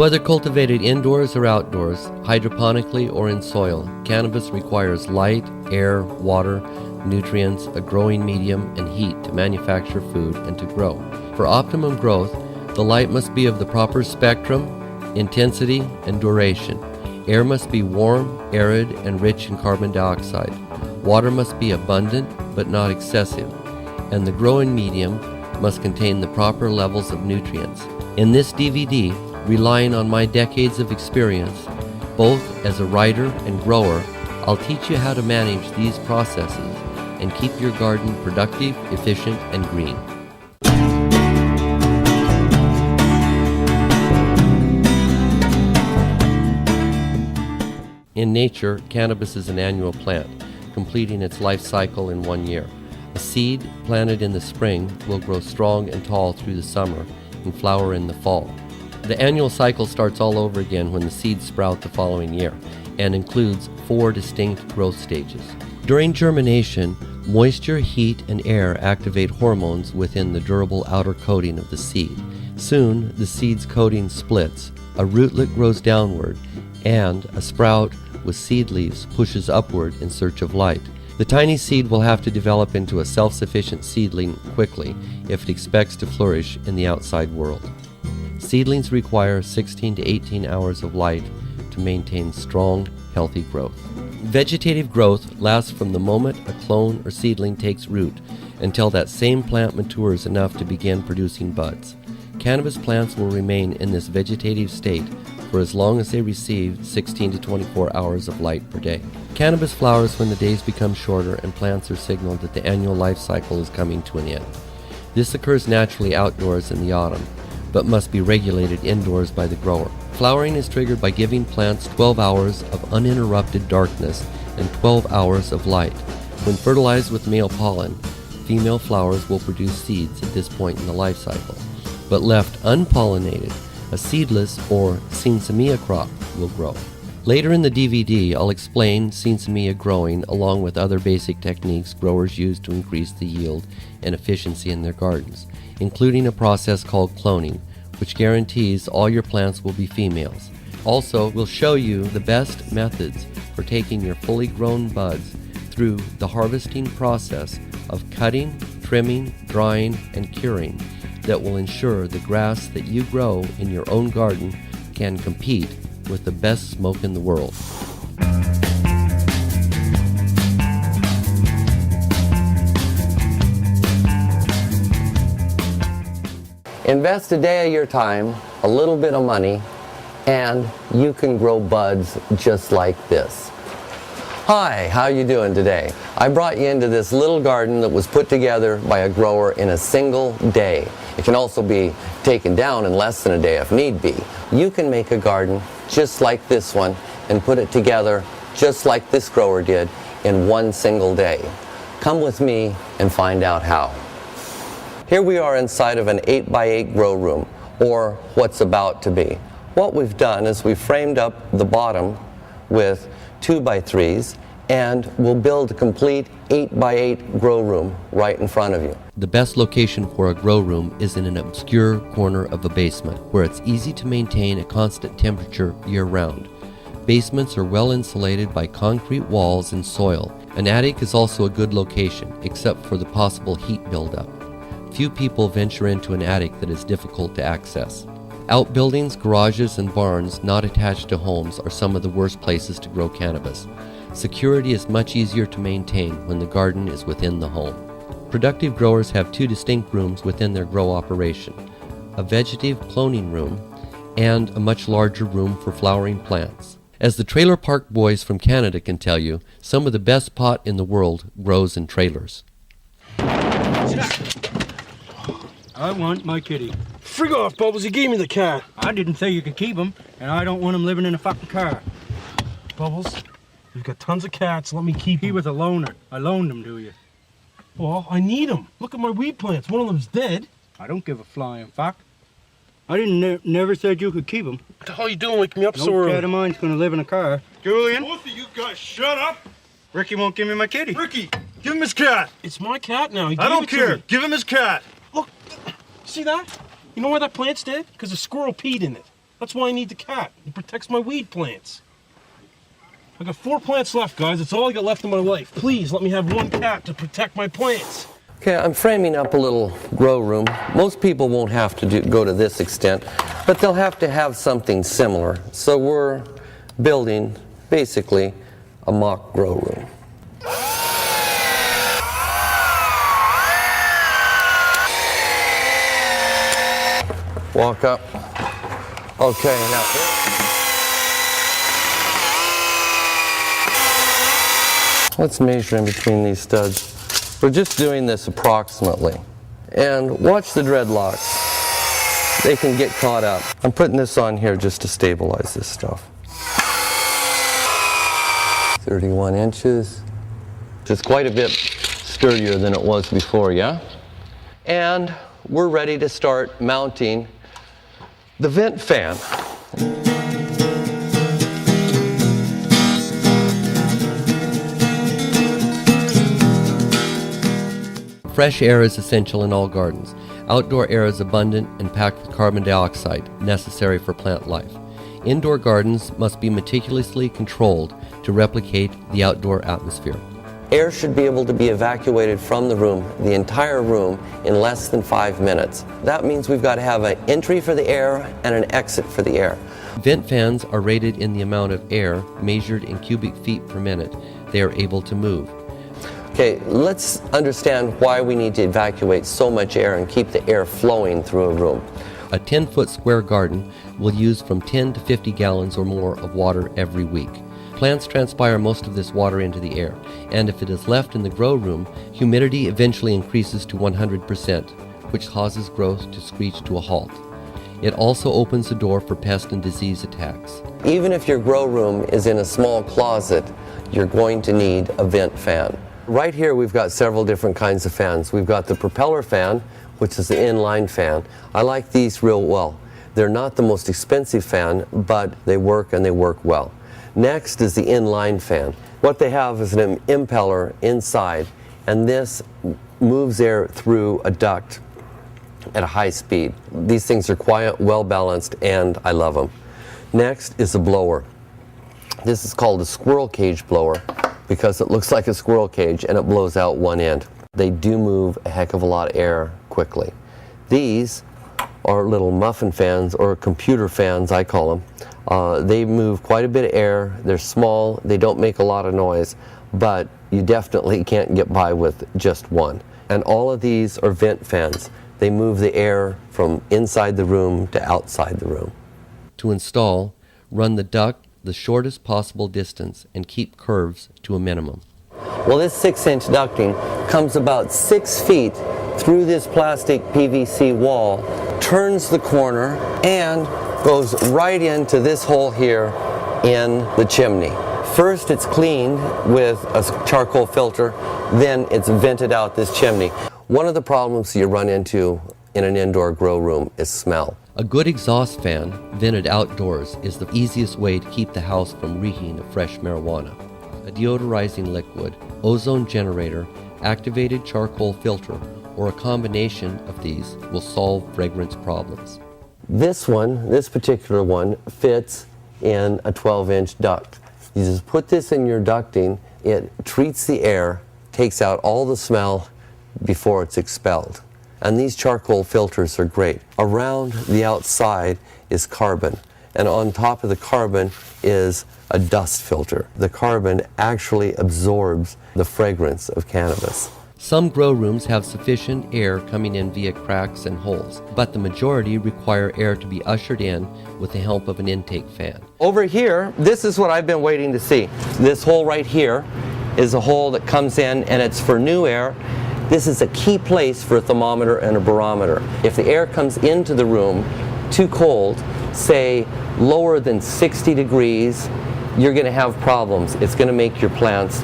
Whether cultivated indoors or outdoors, hydroponically or in soil, cannabis requires light, air, water, nutrients, a growing medium, and heat to manufacture food and to grow. For optimum growth, the light must be of the proper spectrum, intensity, and duration. Air must be warm, arid, and rich in carbon dioxide. Water must be abundant but not excessive, and the growing medium must contain the proper levels of nutrients. In this DVD, relying on my decades of experience, both as a writer and grower, I'll teach you how to manage these processes and keep your garden productive, efficient, and green. In nature, cannabis is an annual plant, completing its life cycle in 1 year. A seed planted in the spring will grow strong and tall through the summer and flower in the fall. The annual cycle starts all over again when the seeds sprout the following year and includes 4 distinct growth stages. During germination, moisture, heat, and air activate hormones within the durable outer coating of the seed. Soon, the seed's coating splits, a rootlet grows downward, and a sprout with seed leaves pushes upward in search of light. The tiny seed will have to develop into a self-sufficient seedling quickly if it expects to flourish in the outside world. Seedlings require 16 to 18 hours of light to maintain strong, healthy growth. Vegetative growth lasts from the moment a clone or seedling takes root until that same plant matures enough to begin producing buds. Cannabis plants will remain in this vegetative state for as long as they receive 16 to 24 hours of light per day. Cannabis flowers when the days become shorter and plants are signaled that the annual life cycle is coming to an end. This occurs naturally outdoors in the autumn, but must be regulated indoors by the grower. Flowering is triggered by giving plants 12 hours of uninterrupted darkness and 12 hours of light. When fertilized with male pollen, female flowers will produce seeds at this point in the life cycle, but left unpollinated, a seedless or sinsemilla crop will grow. Later in the DVD, I'll explain sinsemilla growing along with other basic techniques growers use to increase the yield and efficiency in their gardens, including a process called cloning, which guarantees all your plants will be females. Also, we'll show you the best methods for taking your fully grown buds through the harvesting process of cutting, trimming, drying, and curing that will ensure the grass that you grow in your own garden can compete with the best smoke in the world. Invest a day of your time, a little bit of money, and you can grow buds just like this. Hi, how you doing today? I brought you into this little garden that was put together by a grower in a single day. It can also be taken down in less than a day if need be. You can make a garden just like this one and put it together just like this grower did in one single day. Come with me and find out how. Here we are inside of an 8x8 grow room, or what's about to be. What we've done is we've framed up the bottom with 2x3s, and we'll build a complete 8x8 grow room right in front of you. The best location for a grow room is in an obscure corner of a basement where it's easy to maintain a constant temperature year-round. Basements are well insulated by concrete walls and soil. An attic is also a good location, except for the possible heat buildup. Few people venture into an attic that is difficult to access. Outbuildings, garages, and barns not attached to homes are some of the worst places to grow cannabis. Security is much easier to maintain when the garden is within the home. Productive growers have 2 distinct rooms within their grow operation: a vegetative cloning room and a much larger room for flowering plants. As the Trailer Park Boys from Canada can tell you, some of the best pot in the world grows in trailers. I want my kitty. Frig off, Bubbles. You gave me the cat. I didn't say you could keep him, and I don't want him living in a fucking car. Bubbles, you've got tons of cats. Let me keep He him. was a loner. I loaned him to you. Well, I need him. Look at my weed plants. One of them's dead. I don't give a flying fuck. I didn't never said you could keep him. What the hell are you doing waking me up No so early? cat of mine's gonna live in a car. Julian, Both of you guys, shut up! Ricky won't give me my kitty. Ricky, give him his cat! It's my cat now. He I gave don't it to care. me. Give him his cat! Look, see that? You know why that plant's dead? Because a squirrel peed in it. That's why I need the cat. It protects my weed plants. I got 4 plants left, guys. That's all I got left in my life. Please let me have one cat to protect my plants. Okay, I'm framing up a little grow room. Most people won't have to go to this extent, but they'll have to have something similar. So we're building basically a mock grow room. Walk up. Okay, now. Let's measure in between these studs. We're just doing this approximately. And watch the dreadlocks. They can get caught up. I'm putting this on here just to stabilize this stuff. 31 inches. Just quite a bit sturdier than it was before, yeah? And we're ready to start mounting the vent fan. Fresh air is essential in all gardens. Outdoor air is abundant and packed with carbon dioxide, necessary for plant life. Indoor gardens must be meticulously controlled to replicate the outdoor atmosphere. Air should be able to be evacuated from the room, the entire room, in less than 5 minutes. That means we've got to have an entry for the air and an exit for the air. Vent fans are rated in the amount of air measured in cubic feet per minute they are able to move. Okay, let's understand why we need to evacuate so much air and keep the air flowing through a room. A 10-foot square garden will use from 10 to 50 gallons or more of water every week. Plants transpire most of this water into the air, and if it is left in the grow room, humidity eventually increases to 100%, which causes growth to screech to a halt. It also opens the door for pest and disease attacks. Even if your grow room is in a small closet, you're going to need a vent fan. Right here we've got several different kinds of fans. We've got the propeller fan, which is the inline fan. I like these real well. They're not the most expensive fan, but they work and they work well. Next is the inline fan. What they have is an impeller inside, and this moves air through a duct at a high speed. These things are quiet, well balanced, and I love them. Next is a blower. This is called a squirrel cage blower because it looks like a squirrel cage and it blows out one end. They do move a heck of a lot of air quickly. These are little muffin fans, or computer fans I call them. They move quite a bit of air. They're small, they don't make a lot of noise, but you definitely can't get by with just one. And all of these are vent fans. They move the air from inside the room to outside the room. To install, run the duct the shortest possible distance and keep curves to a minimum. Well, this 6-inch ducting comes about 6 feet through this plastic PVC wall, turns the corner, and goes right into this hole here in the chimney. First it's cleaned with a charcoal filter, then it's vented out this chimney. One of the problems you run into in an indoor grow room is smell. A good exhaust fan, vented outdoors, is the easiest way to keep the house from reeking of fresh marijuana. A deodorizing liquid, ozone generator, activated charcoal filter, or a combination of these will solve fragrance problems. This particular one, fits in a 12-inch duct. You just put this in your ducting, it treats the air, takes out all the smell before it's expelled. And these charcoal filters are great. Around the outside is carbon, and on top of the carbon is a dust filter. The carbon actually absorbs the fragrance of cannabis. Some grow rooms have sufficient air coming in via cracks and holes, but the majority require air to be ushered in with the help of an intake fan. Over here, this is what I've been waiting to see. This hole right here is a hole that comes in, and it's for new air. This is a key place for a thermometer and a barometer. If the air comes into the room too cold, say lower than 60 degrees, you're going to have problems. It's going to make your plants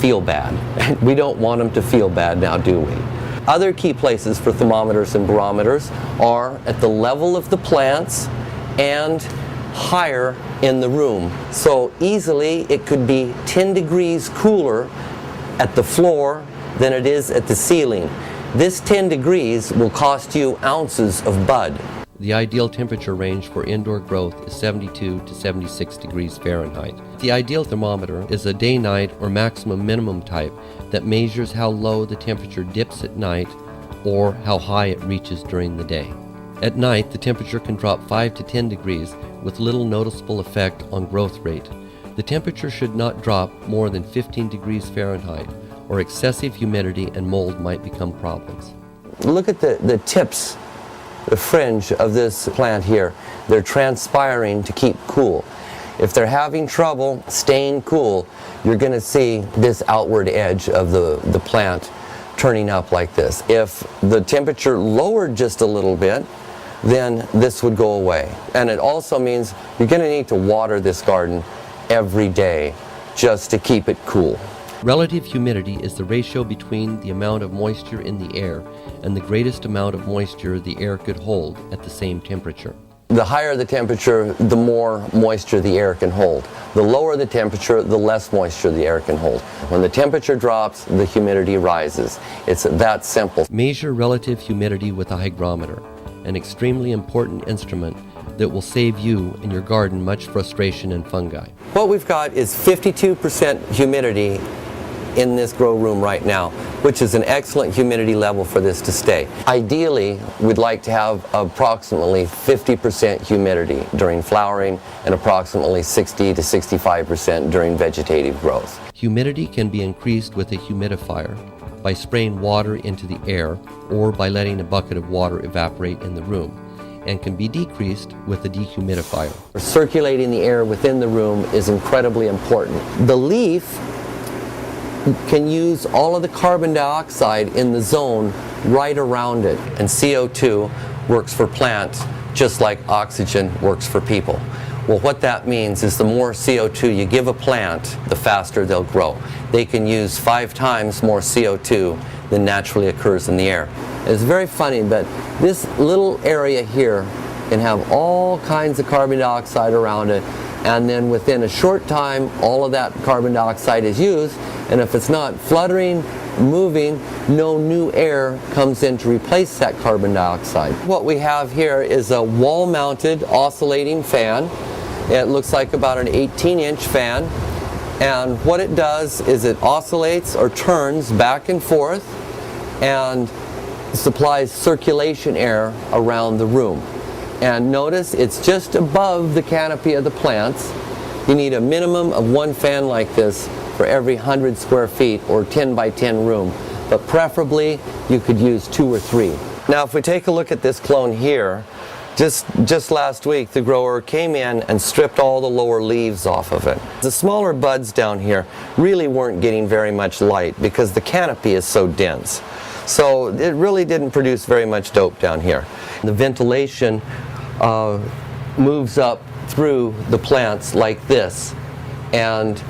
feel bad. We don't want them to feel bad now, do we? Other key places for thermometers and barometers are at the level of the plants and higher in the room. So easily it could be 10 degrees cooler at the floor than it is at the ceiling. This 10 degrees will cost you ounces of bud. The ideal temperature range for indoor growth is 72 to 76 degrees Fahrenheit. The ideal thermometer is a day-night or maximum-minimum type that measures how low the temperature dips at night or how high it reaches during the day. At night, the temperature can drop 5 to 10 degrees with little noticeable effect on growth rate. The temperature should not drop more than 15 degrees Fahrenheit, or excessive humidity and mold might become problems. Look at the tips, the fringe of this plant here. They're transpiring to keep cool. If they're having trouble staying cool, you're going to see this outward edge of the plant turning up like this. If the temperature lowered just a little bit, then this would go away. And it also means you're going to need to water this garden every day just to keep it cool. Relative humidity is the ratio between the amount of moisture in the air and the greatest amount of moisture the air could hold at the same temperature. The higher the temperature, the more moisture the air can hold. The lower the temperature, the less moisture the air can hold. When the temperature drops, the humidity rises. It's that simple. Measure relative humidity with a hygrometer, an extremely important instrument that will save you and your garden much frustration and fungi. What we've got is 52% humidity in this grow room right now, which is an excellent humidity level for this to stay. Ideally, we'd like to have approximately 50% humidity during flowering and approximately 60 to 65% during vegetative growth. Humidity can be increased with a humidifier by spraying water into the air or by letting a bucket of water evaporate in the room, and can be decreased with a dehumidifier. Circulating the air within the room is incredibly important. The leaf can use all of the carbon dioxide in the zone right around it, and CO2 works for plants just like oxygen works for people. Well, what that means is the more CO2 you give a plant, the faster they'll grow. They can use 5 times more CO2 than naturally occurs in the air. It's very funny, but this little area here can have all kinds of carbon dioxide around it, and then within a short time all of that carbon dioxide is used, and if it's not fluttering, moving, no new air comes in to replace that carbon dioxide. What we have here is a wall-mounted oscillating fan. It looks like about an 18-inch fan, and what it does is it oscillates or turns back and forth and supplies circulation air around the room. And notice it's just above the canopy of the plants. You need a minimum of 1 fan like this for every 100 square feet or 10 by 10 room, but preferably you could use 2 or 3. Now if we take a look at this clone here, just last week the grower came in and stripped all the lower leaves off of it. The smaller buds down here really weren't getting very much light because the canopy is so dense. So it really didn't produce very much dope down here. The ventilation moves up through the plants like this and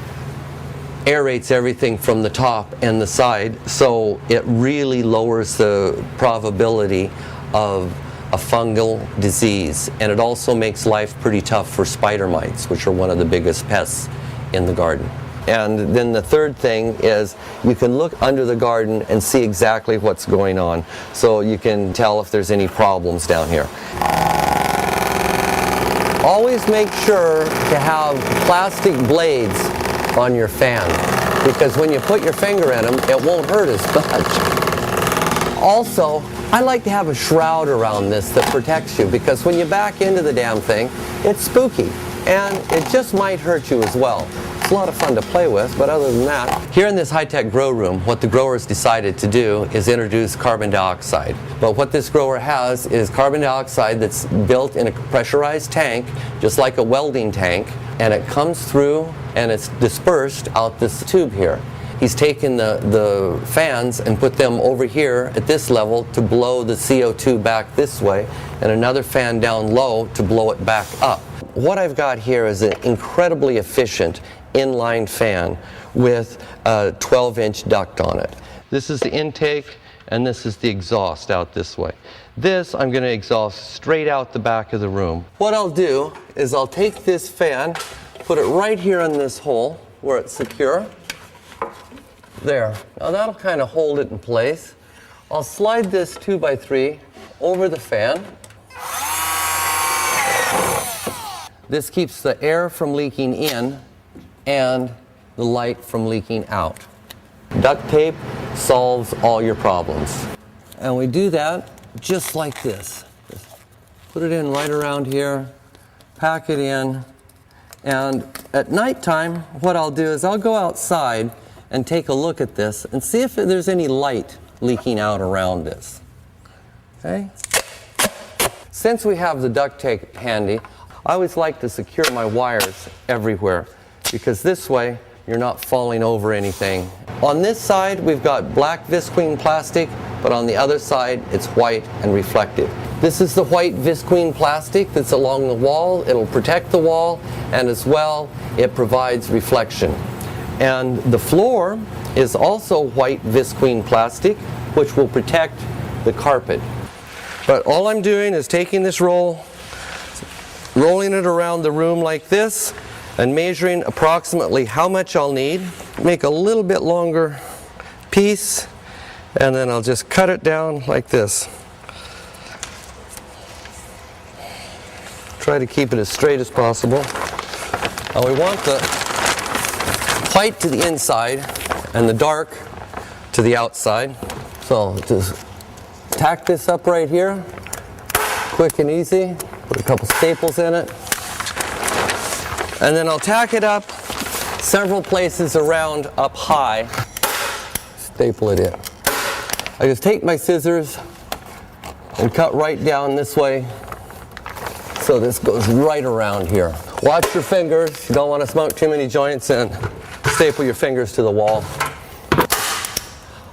aerates everything from the top and the side, so it really lowers the probability of a fungal disease, and it also makes life pretty tough for spider mites, which are one of the biggest pests in the garden. And then the third thing is you can look under the garden and see exactly what's going on, so you can tell if there's any problems down here. Always make sure to have plastic blades on your fan, because when you put your finger in them, it won't hurt as much. Also, I like to have a shroud around this that protects you, because when you back into the damn thing, it's spooky, and it just might hurt you as well. It's a lot of fun to play with, but other than that, here in this high-tech grow room, what the growers decided to do is introduce carbon dioxide. But what this grower has is carbon dioxide that's built in a pressurized tank, just like a welding tank, and it comes through and it's dispersed out this tube here. He's taken the fans and put them over here at this level to blow the CO2 back this way, and another fan down low to blow it back up. What I've got here is an incredibly efficient inline fan with a 12-inch duct on it. This is the intake and this is the exhaust out this way. This I'm going to exhaust straight out the back of the room. What I'll do is I'll take this fan, put it right here in this hole where it's secure. There. Now that'll kind of hold it in place. I'll slide this 2x3 over the fan. This keeps the air from leaking in and the light from leaking out. Duct tape solves all your problems. And we do that just like this. Just put it in right around here, pack it in, and at nighttime, what I'll do is I'll go outside and take a look at this and see if there's any light leaking out around this. Okay? Since we have the duct tape handy, I always like to secure my wires everywhere, because this way you're not falling over anything. On this side we've got black visqueen plastic, but on the other side it's white and reflective. This is the white visqueen plastic that's along the wall. It'll protect the wall, and as well it provides reflection. And the floor is also white visqueen plastic, which will protect the carpet. But all I'm doing is taking this roll, rolling it around the room like this, and measuring approximately how much I'll need. Make a little bit longer piece, and then I'll just cut it down like this. Try to keep it as straight as possible. And we want the white to the inside and the dark to the outside. So just tack this up right here, quick and easy. Put a couple staples in it. And then I'll tack it up several places around up high. Staple it in. I just take my scissors and cut right down this way, so this goes right around here. Watch your fingers. You don't want to smoke too many joints, and staple your fingers to the wall.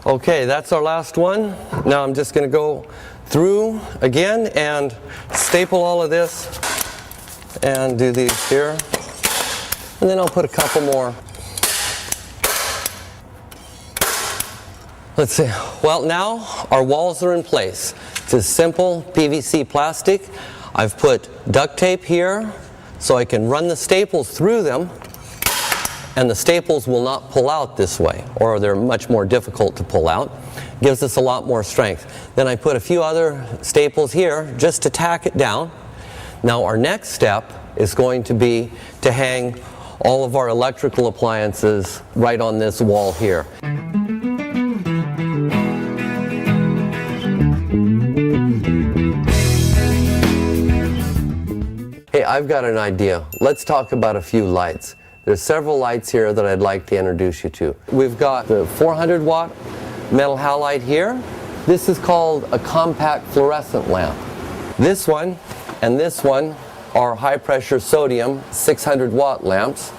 Okay, that's our last one. Now I'm just going to go through again and staple all of this and do these here. And then I'll put a couple more. Let's see. Well, now our walls are in place. It's a simple PVC plastic. I've put duct tape here so I can run the staples through them, and the staples will not pull out this way, or they're much more difficult to pull out. Gives us a lot more strength. Then I put a few other staples here just to tack it down. Now our next step is going to be to hang all of our electrical appliances right on this wall here. Hey, I've got an idea. Let's talk about a few lights. There's several lights here that I'd like to introduce you to. We've got the 400 watt metal halide here. This is called a compact fluorescent lamp. This one and this one are high pressure sodium 600 watt lamps,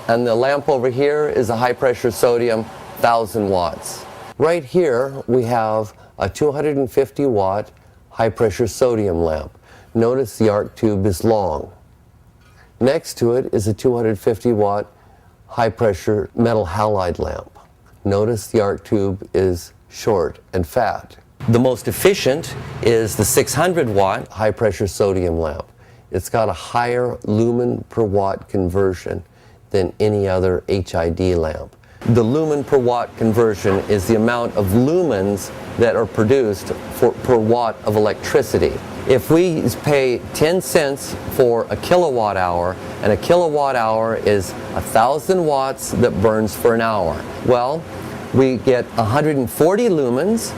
and the lamp over here is a high pressure sodium 1000 watts. Right here we have a 250 watt high pressure sodium lamp. Notice the arc tube is long. Next to it is a 250 watt high pressure metal halide lamp. Notice the arc tube is short and fat. The most efficient is the 600 watt high pressure sodium lamp. It's got a higher lumen per watt conversion than any other HID lamp. The lumen per watt conversion is the amount of lumens that are produced per watt of electricity. If we pay 10 cents for a kilowatt hour, and a kilowatt hour is 1,000 watts that burns for an hour, well, we get 140 lumens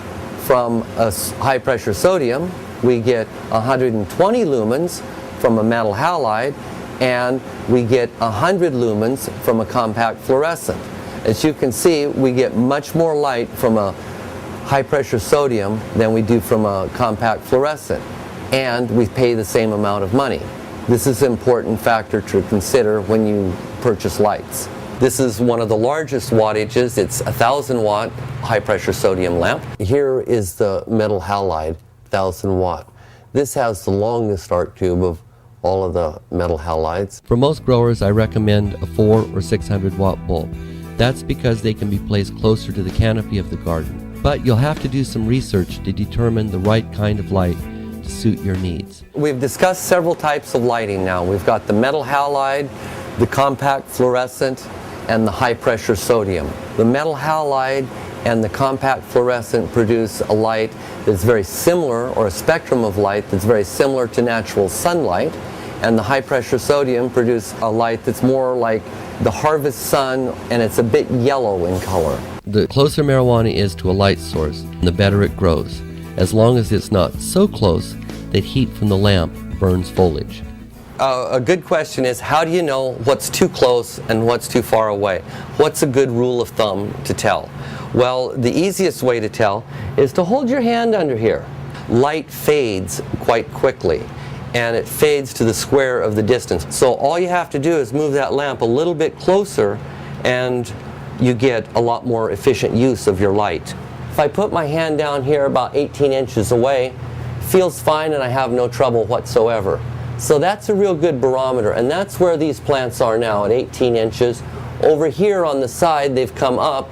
from a high pressure sodium, we get 120 lumens from a metal halide, and we get 100 lumens from a compact fluorescent. As you can see, we get much more light from a high pressure sodium than we do from a compact fluorescent, and we pay the same amount of money. This is an important factor to consider when you purchase lights. This is one of the largest wattages. It's a 1,000 watt high pressure sodium lamp. Here is the metal halide, 1,000 watt. This has the longest arc tube of all of the metal halides. For most growers, I recommend a 400 or 600 watt bulb. That's because they can be placed closer to the canopy of the garden. But you'll have to do some research to determine the right kind of light to suit your needs. We've discussed several types of lighting now. We've got the metal halide, the compact fluorescent, and the high pressure sodium. The metal halide and the compact fluorescent produce a light that's very similar, or a spectrum of light that's very similar to natural sunlight, and the high pressure sodium produce a light that's more like the harvest sun, and it's a bit yellow in color. The closer marijuana is to a light source, the better it grows, as long as it's not so close that heat from the lamp burns foliage. A good question is, how do you know what's too close and what's too far away? What's a good rule of thumb to tell? Well, the easiest way to tell is to hold your hand under here. Light fades quite quickly, and it fades to the square of the distance. So all you have to do is move that lamp a little bit closer, and you get a lot more efficient use of your light. If I put my hand down here about 18 inches away, feels fine and I have no trouble whatsoever. So that's a real good barometer, and that's where these plants are now, at 18 inches. Over here on the side they've come up,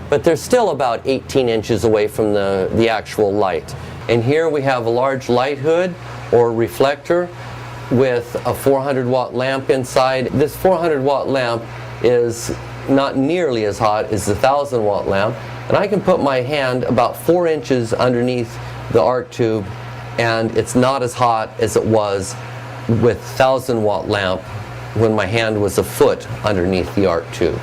but they're still about 18 inches away from the actual light. And here we have a large light hood or reflector with a 400 watt lamp inside. This 400 watt lamp is not nearly as hot as the 1000 watt lamp, and I can put my hand about 4 inches underneath the arc tube, and it's not as hot as it was with 1000 watt lamp when my hand was a foot underneath the arc tube.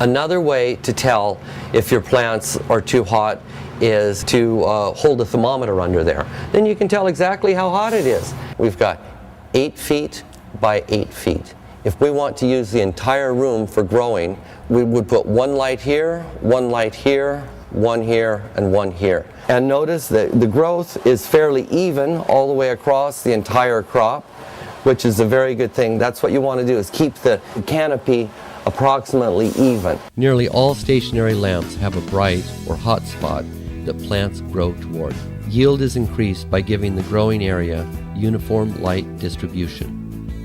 Another way to tell if your plants are too hot is to hold a thermometer under there. Then you can tell exactly how hot it is. We've got 8 feet by 8 feet. If we want to use the entire room for growing, we would put one light here, one light here, one here, and one here. And notice that the growth is fairly even all the way across the entire crop, which is a very good thing. That's what you want to do, is keep the canopy approximately even. Nearly all stationary lamps have a bright or hot spot that plants grow toward. Yield is increased by giving the growing area uniform light distribution.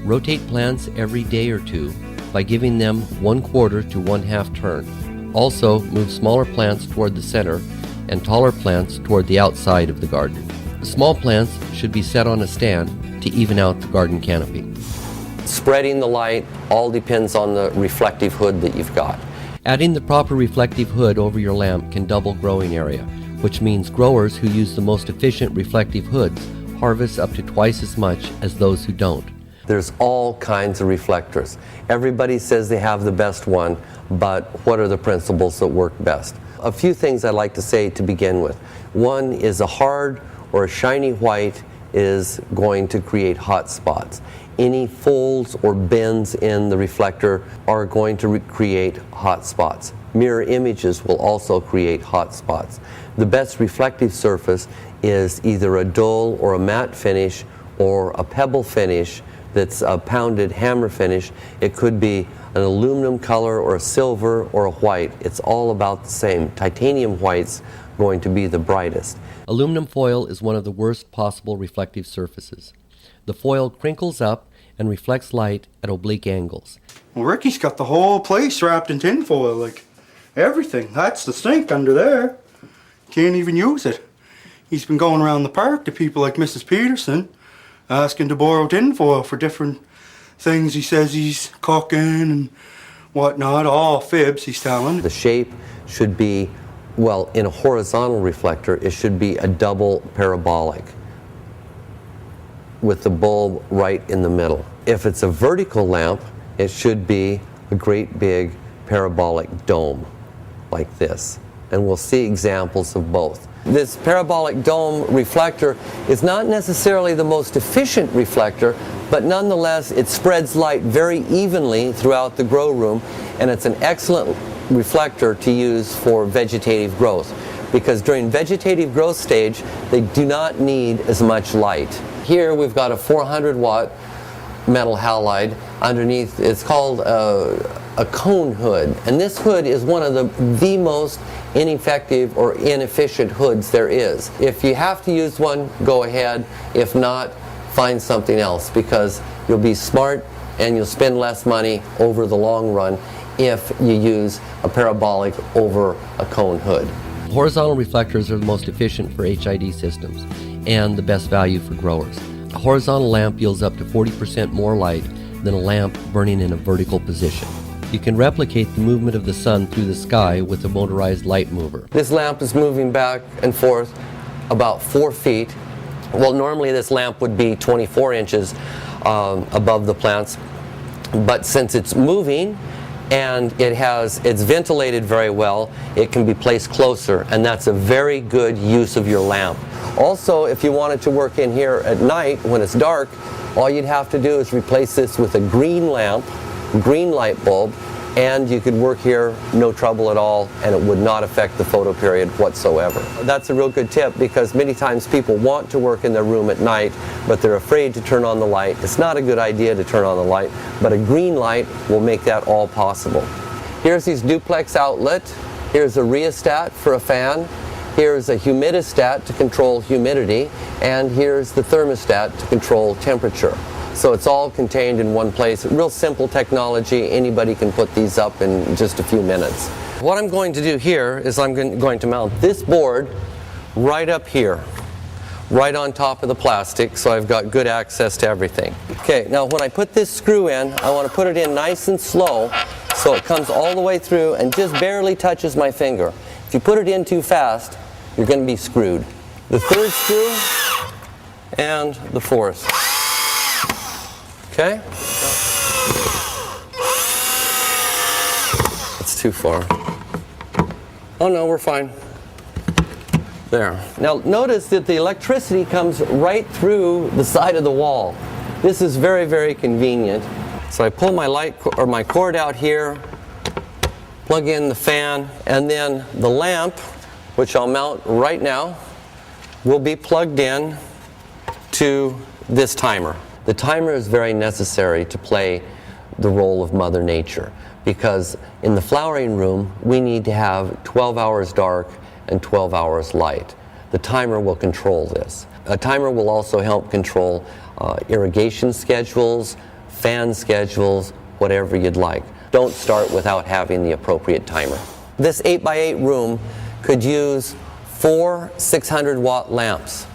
Rotate plants every day or two by giving them 1/4 to 1/2 turn. Also, move smaller plants toward the center and taller plants toward the outside of the garden. Small plants should be set on a stand to even out the garden canopy. Spreading the light all depends on the reflective hood that you've got. Adding the proper reflective hood over your lamp can double growing area, which means growers who use the most efficient reflective hoods harvest up to twice as much as those who don't. There's all kinds of reflectors. Everybody says they have the best one, but what are the principles that work best? A few things I'd like to say to begin with. One is a hard or a shiny white is going to create hot spots. Any folds or bends in the reflector are going to create hot spots. Mirror images will also create hot spots. The best reflective surface is either a dull or a matte finish or a pebble finish that's a pounded hammer finish. It could be an aluminum color or a silver or a white. It's all about the same. Titanium white's going to be the brightest. Aluminum foil is one of the worst possible reflective surfaces. The foil crinkles up and reflects light at oblique angles. Well, Ricky's got the whole place wrapped in tin foil, like everything. That's the sink under there. Can't even use it. He's been going around the park to people like Mrs. Peterson, asking to borrow tin foil for different things. He says he's cooking and whatnot, all fibs he's telling. The shape should be, well, in a horizontal reflector, it should be a double parabolic with the bulb right in the middle. If it's a vertical lamp, it should be a great big parabolic dome like this. And we'll see examples of both. This parabolic dome reflector is not necessarily the most efficient reflector, but nonetheless it spreads light very evenly throughout the grow room, and it's an excellent reflector to use for vegetative growth, because during vegetative growth stage they do not need as much light. Here we've got a 400 watt metal halide underneath. It's called a cone hood, and this hood is one of the most ineffective or inefficient hoods there is. If you have to use one, go ahead. If not, find something else, because you'll be smart and you'll spend less money over the long run if you use a parabolic over a cone hood. Horizontal reflectors are the most efficient for HID systems and the best value for growers. A horizontal lamp yields up to 40% more light than a lamp burning in a vertical position. You can replicate the movement of the sun through the sky with a motorized light mover. This lamp is moving back and forth about 4 feet, Well, normally this lamp would be 24 inches above the plants, but since it's moving and it's ventilated very well, it can be placed closer, and that's a very good use of your lamp. Also, if you wanted to work in here at night when it's dark, all you'd have to do is replace this with a green lamp, green light bulb, and you could work here no trouble at all, and it would not affect the photo period whatsoever. That's a real good tip, because many times people want to work in their room at night, but they're afraid to turn on the light. It's not a good idea to turn on the light, but a green light will make that all possible. Here's these duplex outlet. Here's a rheostat for a fan. Here's a humidistat to control humidity, and here's the thermostat to control temperature. So it's all contained in one place. Real simple technology. Anybody can put these up in just a few minutes. What I'm going to do here is I'm going to mount this board right up here, right on top of the plastic, so I've got good access to everything. Okay, now when I put this screw in, I want to put it in nice and slow so it comes all the way through and just barely touches my finger. If you put it in too fast, you're going to be screwed. The third screw and the fourth. Okay? It's too far. Oh no, we're fine. There. Now notice that the electricity comes right through the side of the wall. This is very, very convenient. So I pull my cord out here, plug in the fan, and then the lamp, which I'll mount right now, will be plugged in to this timer. The timer is very necessary to play the role of Mother Nature, because in the flowering room we need to have 12 hours dark and 12 hours light. The timer will control this. A timer will also help control irrigation schedules, fan schedules, whatever you'd like. Don't start without having the appropriate timer. This 8x8 room could use 4 600-watt lamps.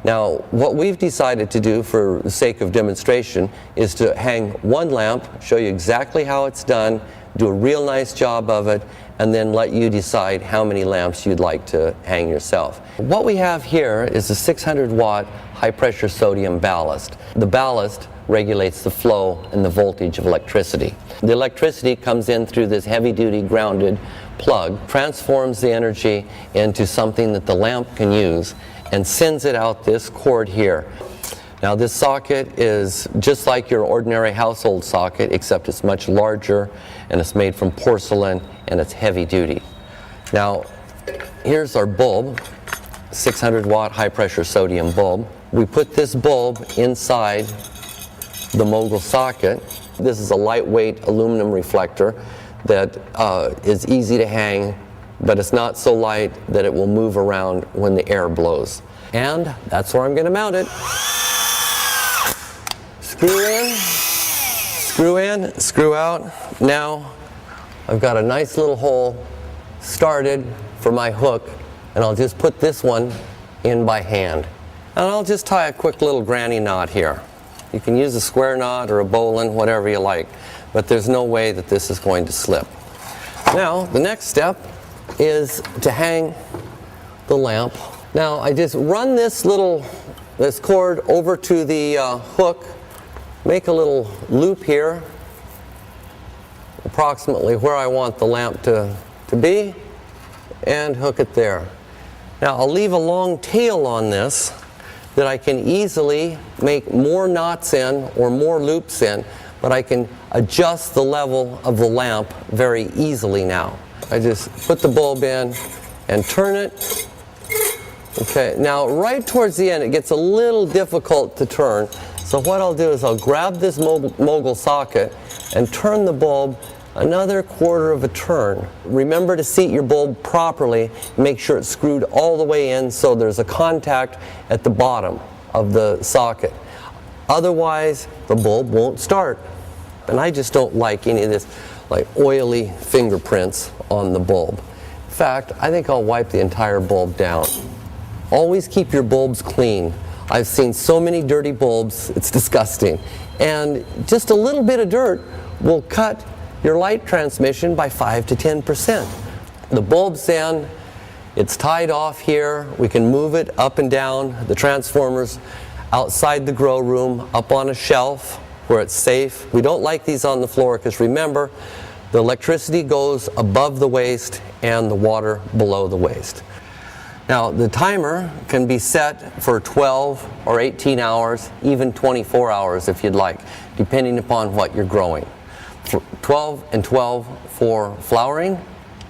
Now, what we've decided to do for the sake of demonstration is to hang one lamp, show you exactly how it's done, do a real nice job of it, and then let you decide how many lamps you'd like to hang yourself. What we have here is a 600-watt high-pressure sodium ballast. The ballast regulates the flow and the voltage of electricity. The electricity comes in through this heavy-duty grounded plug, transforms the energy into something that the lamp can use, and sends it out this cord here. Now this socket is just like your ordinary household socket, except it's much larger, and it's made from porcelain, and it's heavy duty. Now here's our bulb, 600-watt high-pressure sodium bulb. We put this bulb inside the mogul socket. This is a lightweight aluminum reflector that is easy to hang, but it's not so light that it will move around when the air blows. And that's where I'm going to mount it. Screw in, screw out. Now I've got a nice little hole started for my hook, and I'll just put this one in by hand. And I'll just tie a quick little granny knot here. You can use a square knot or a bowline, whatever you like, but there's no way that this is going to slip. Now the next step is to hang the lamp. Now I just run this cord over to the hook, make a little loop here, approximately where I want the lamp to be, and hook it there. Now I'll leave a long tail on this that I can easily make more knots in or more loops in, but I can adjust the level of the lamp very easily now. I just put the bulb in and turn it. Okay, now right towards the end it gets a little difficult to turn, so what I'll do is I'll grab this mogul socket and turn the bulb another quarter of a turn. Remember to seat your bulb properly, make sure it's screwed all the way in so there's a contact at the bottom of the socket. Otherwise the bulb won't start. And I just don't like any of this like oily fingerprints on the bulb. In fact, I think I'll wipe the entire bulb down. Always keep your bulbs clean. I've seen so many dirty bulbs, it's disgusting. And just a little bit of dirt will cut your light transmission by 5 to 10%. The bulb's in, It's tied off here. We can move it up and down the transformers outside the grow room, up on a shelf where it's safe. We don't like these on the floor because remember, the electricity goes above the waste and the water below the waste. Now the timer can be set for 12 or 18 hours, even 24 hours if you'd like, depending upon what you're growing. 12 and 12 for flowering,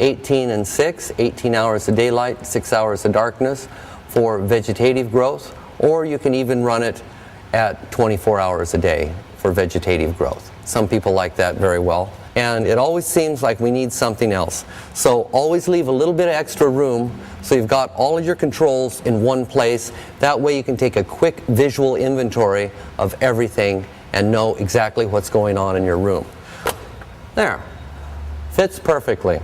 18 and 6, 18 hours of daylight, 6 hours of darkness for vegetative growth, or you can even run it at 24 hours a day for vegetative growth. Some people like that very well. And it always seems like we need something else. So always leave a little bit of extra room so you've got all of your controls in one place. That way you can take a quick visual inventory of everything and know exactly what's going on in your room. There. Fits perfectly.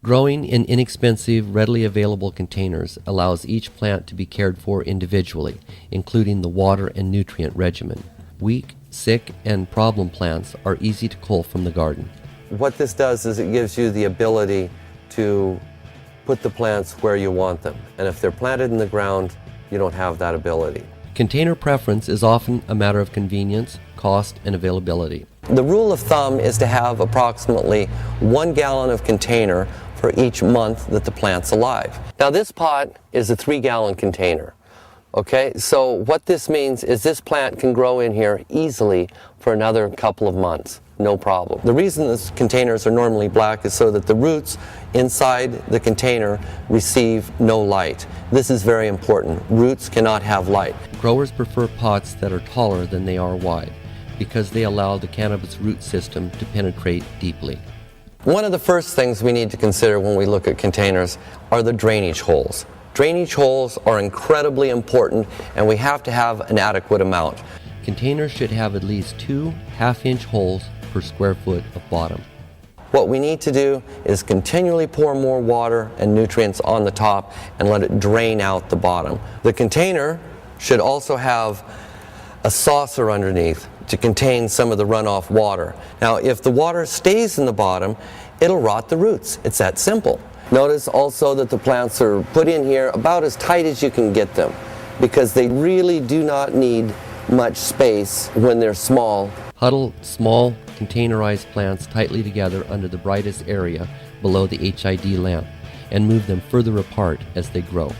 Growing in inexpensive, readily available containers allows each plant to be cared for individually, including the water and nutrient regimen. Weak, sick, and problem plants are easy to cull from the garden. What this does is it gives you the ability to put the plants where you want them. And if they're planted in the ground, you don't have that ability. Container preference is often a matter of convenience, cost, and availability. The rule of thumb is to have approximately 1 gallon of container for each month that the plant's alive. Now this pot is a 3-gallon container. Okay, so what this means is this plant can grow in here easily for another couple of months, no problem. The reason these containers are normally black is so that the roots inside the container receive no light. This is very important. Roots cannot have light. Growers prefer pots that are taller than they are wide because they allow the cannabis root system to penetrate deeply. One of the first things we need to consider when we look at containers are the drainage holes. Drainage holes are incredibly important, and we have to have an adequate amount. Containers should have at least 2 half-inch holes per square foot of bottom. What we need to do is continually pour more water and nutrients on the top and let it drain out the bottom. The container should also have a saucer underneath to contain some of the runoff water. Now, if the water stays in the bottom, it'll rot the roots. It's that simple. Notice also that the plants are put in here about as tight as you can get them because they really do not need much space when they're small. Huddle small, containerized plants tightly together under the brightest area below the HID lamp and move them further apart as they grow.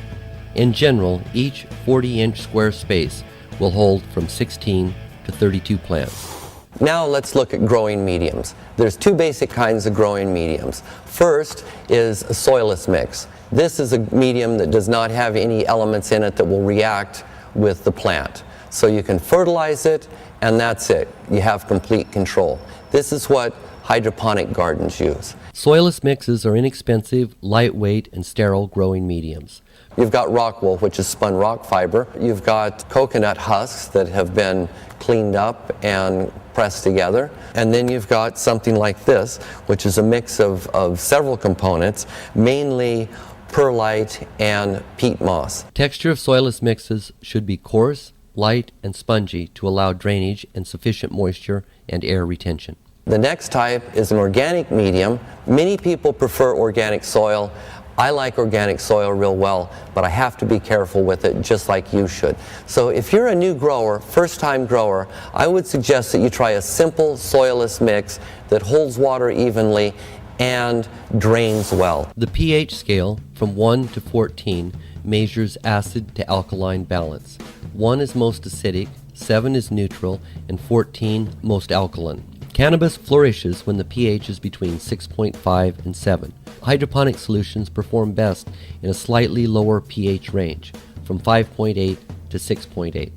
In general, each 40-inch square space will hold from 16 to 32 plants. Now let's look at growing mediums. There's 2 basic kinds of growing mediums. First is a soilless mix. This is a medium that does not have any elements in it that will react with the plant. So you can fertilize it and that's it. You have complete control. This is what hydroponic gardens use. Soilless mixes are inexpensive, lightweight, and sterile growing mediums. You've got rock wool, which is spun rock fiber. You've got coconut husks that have been cleaned up and pressed together. And then you've got something like this, which is a mix of several components, mainly perlite and peat moss. Texture of soilless mixes should be coarse, light, and spongy to allow drainage and sufficient moisture and air retention. The next type is an organic medium. Many people prefer organic soil. I like organic soil real well, but I have to be careful with it just like you should. So if you're a new grower, first-time grower, I would suggest that you try a simple soilless mix that holds water evenly and drains well. The pH scale from 1 to 14 measures acid to alkaline balance. 1 is most acidic, 7 is neutral, and 14 most alkaline. Cannabis flourishes when the pH is between 6.5 and 7. Hydroponic solutions perform best in a slightly lower pH range, from 5.8 to 6.8.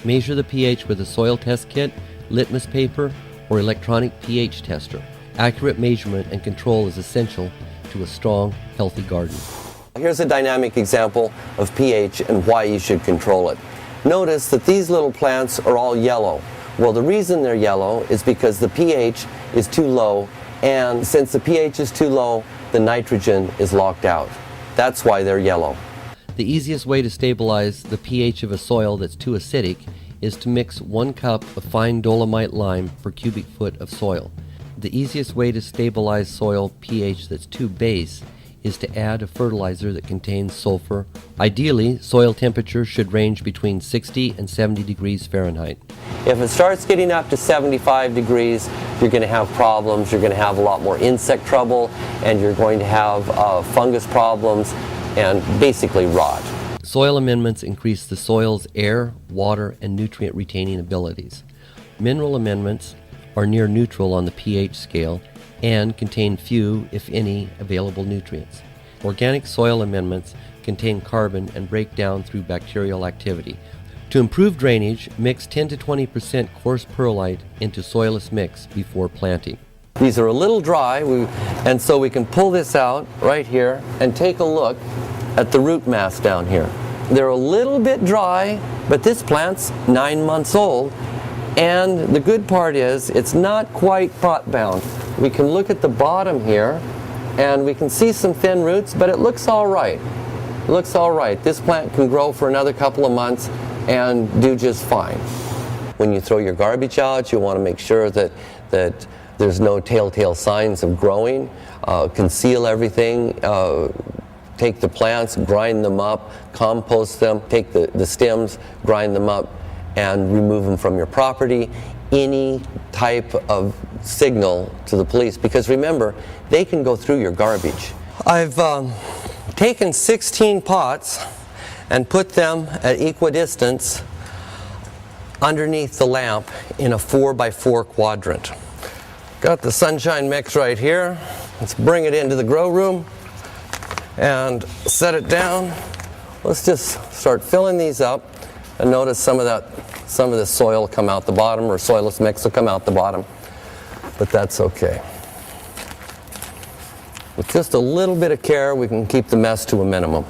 Measure the pH with a soil test kit, litmus paper, or electronic pH tester. Accurate measurement and control is essential to a strong, healthy garden. Here's a dynamic example of pH and why you should control it. Notice that these little plants are all yellow. Well, the reason they're yellow is because the pH is too low, and since the pH is too low, the nitrogen is locked out. That's why they're yellow. The easiest way to stabilize the pH of a soil that's too acidic is to mix 1 cup of fine dolomite lime per cubic foot of soil. The easiest way to stabilize soil pH that's too base is to add a fertilizer that contains sulfur. Ideally, soil temperature should range between 60 and 70 degrees Fahrenheit. If it starts getting up to 75 degrees, you're going to have problems. You're going to have a lot more insect trouble, and you're going to have fungus problems and basically rot. Soil amendments increase the soil's air, water, and nutrient retaining abilities. Mineral amendments are near neutral on the pH scale and contain few, if any, available nutrients. Organic soil amendments contain carbon and break down through bacterial activity. To improve drainage, mix 10 to 20% coarse perlite into soilless mix before planting. These are a little dry, and so we can pull this out right here and take a look at the root mass down here. They're a little bit dry, but this plant's 9 months old, and the good part is it's not quite pot bound. We can look at the bottom here and we can see some thin roots, but it looks all right. It looks all right. This plant can grow for another couple of months and do just fine. When you throw your garbage out, you want to make sure that there's no telltale signs of growing. Conceal everything. Take the plants, grind them up, compost them, take the stems, grind them up, and remove them from your property. Any type of signal to the police, because remember, they can go through your garbage. I've taken 16 pots and put them at equidistance underneath the lamp in a 4x4 quadrant. Got the sunshine mix right here. Let's bring it into the grow room and set it down. Let's just start filling these up, and notice some of the soil will come out the bottom, or soilless mix will come out the bottom, but that's okay. With just a little bit of care, we can keep the mess to a minimum.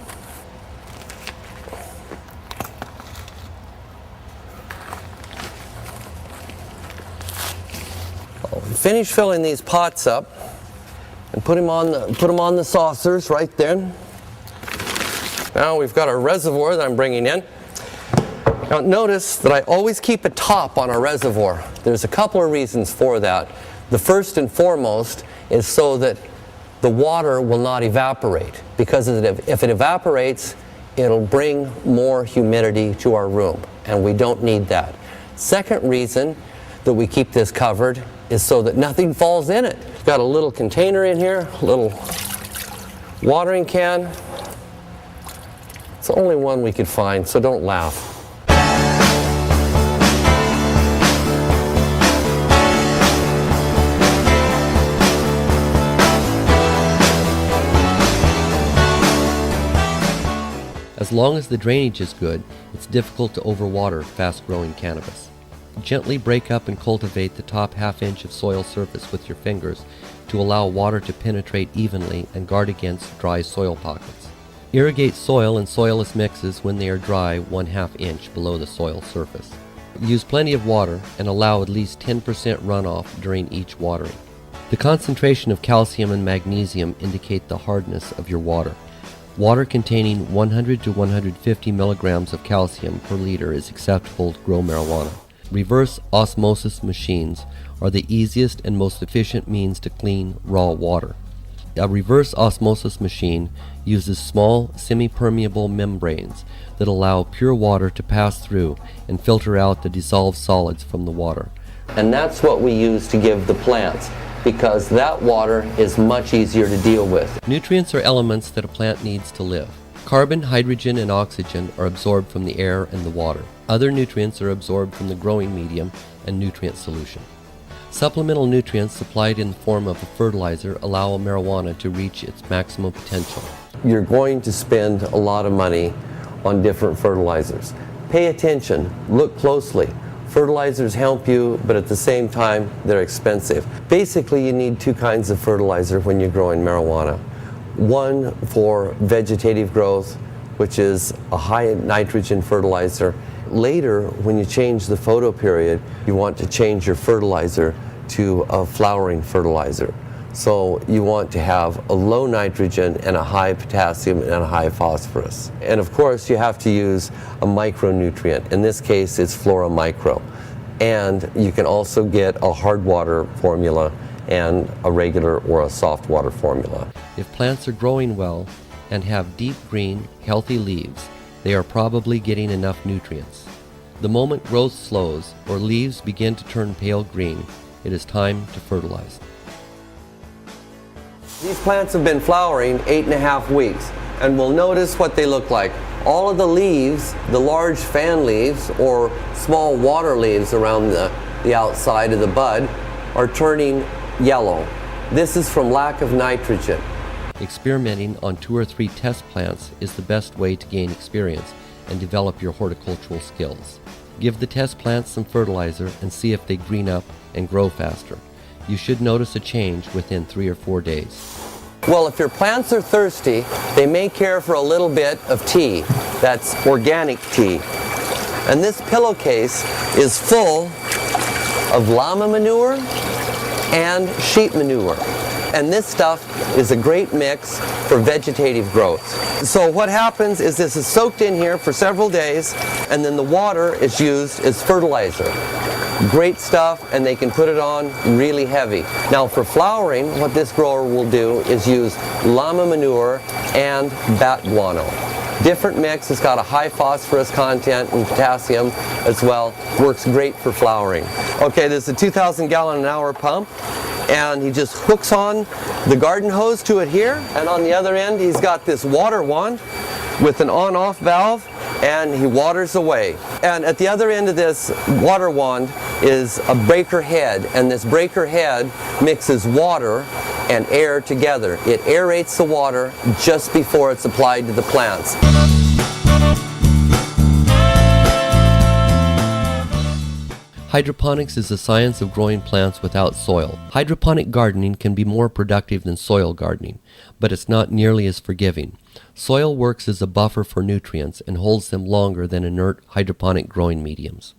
I'll finish filling these pots up and put them on the saucers right there. Now we've got our reservoir that I'm bringing in. Now notice that I always keep a top on a reservoir. There's a couple of reasons for that. The first and foremost is so that the water will not evaporate, because if it evaporates, it'll bring more humidity to our room, and we don't need that. Second reason that we keep this covered is so that nothing falls in it. Got a little container in here, a little watering can. It's the only one we could find, so don't laugh. As long as the drainage is good, it's difficult to overwater fast-growing cannabis. Gently break up and cultivate the top half-inch of soil surface with your fingers to allow water to penetrate evenly and guard against dry soil pockets. Irrigate soil and soilless mixes when they are dry 1/2 inch below the soil surface. Use plenty of water and allow at least 10% runoff during each watering. The concentration of calcium and magnesium indicate the hardness of your water. Water containing 100 to 150 milligrams of calcium per liter is acceptable to grow marijuana. Reverse osmosis machines are the easiest and most efficient means to clean raw water. A reverse osmosis machine uses small semi-permeable membranes that allow pure water to pass through and filter out the dissolved solids from the water. And that's what we use to give the plants, because that water is much easier to deal with. Nutrients are elements that a plant needs to live. Carbon, hydrogen, and oxygen are absorbed from the air and the water. Other nutrients are absorbed from the growing medium and nutrient solution. Supplemental nutrients supplied in the form of a fertilizer allow marijuana to reach its maximum potential. You're going to spend a lot of money on different fertilizers. Pay attention, look closely. Fertilizers help you, but at the same time, they're expensive. Basically, you need two kinds of fertilizer when you're growing marijuana. One for vegetative growth, which is a high nitrogen fertilizer. Later, when you change the photoperiod, you want to change your fertilizer to a flowering fertilizer. So you want to have a low nitrogen and a high potassium and a high phosphorus. And of course you have to use a micronutrient. In this case it's Flora Micro. And you can also get a hard water formula and a regular or a soft water formula. If plants are growing well and have deep green, healthy leaves, they are probably getting enough nutrients. The moment growth slows or leaves begin to turn pale green, it is time to fertilize. These plants have been flowering 8.5 weeks, and we'll notice what they look like. All of the leaves, the large fan leaves or small water leaves around the outside of the bud are turning yellow. This is from lack of nitrogen. Experimenting on 2 or 3 test plants is the best way to gain experience and develop your horticultural skills. Give the test plants some fertilizer and see if they green up and grow faster. You should notice a change within 3 or 4 days. Well, if your plants are thirsty, they may care for a little bit of tea. That's organic tea. And this pillowcase is full of llama manure and sheep manure. And this stuff is a great mix for vegetative growth. So what happens is this is soaked in here for several days, and then the water is used as fertilizer. Great stuff, and they can put it on really heavy. Now for flowering, what this grower will do is use llama manure and bat guano. Different mix, it's got a high phosphorus content and potassium as well. Works great for flowering. Okay, there's a 2,000 gallon an hour pump, and he just hooks on the garden hose to it here, and on the other end he's got this water wand with an on-off valve, and he waters away. And at the other end of this water wand is a breaker head, and this breaker head mixes water and air together. It aerates the water just before it's applied to the plants. Hydroponics is the science of growing plants without soil. Hydroponic gardening can be more productive than soil gardening, but it's not nearly as forgiving. Soil works as a buffer for nutrients and holds them longer than inert hydroponic growing mediums.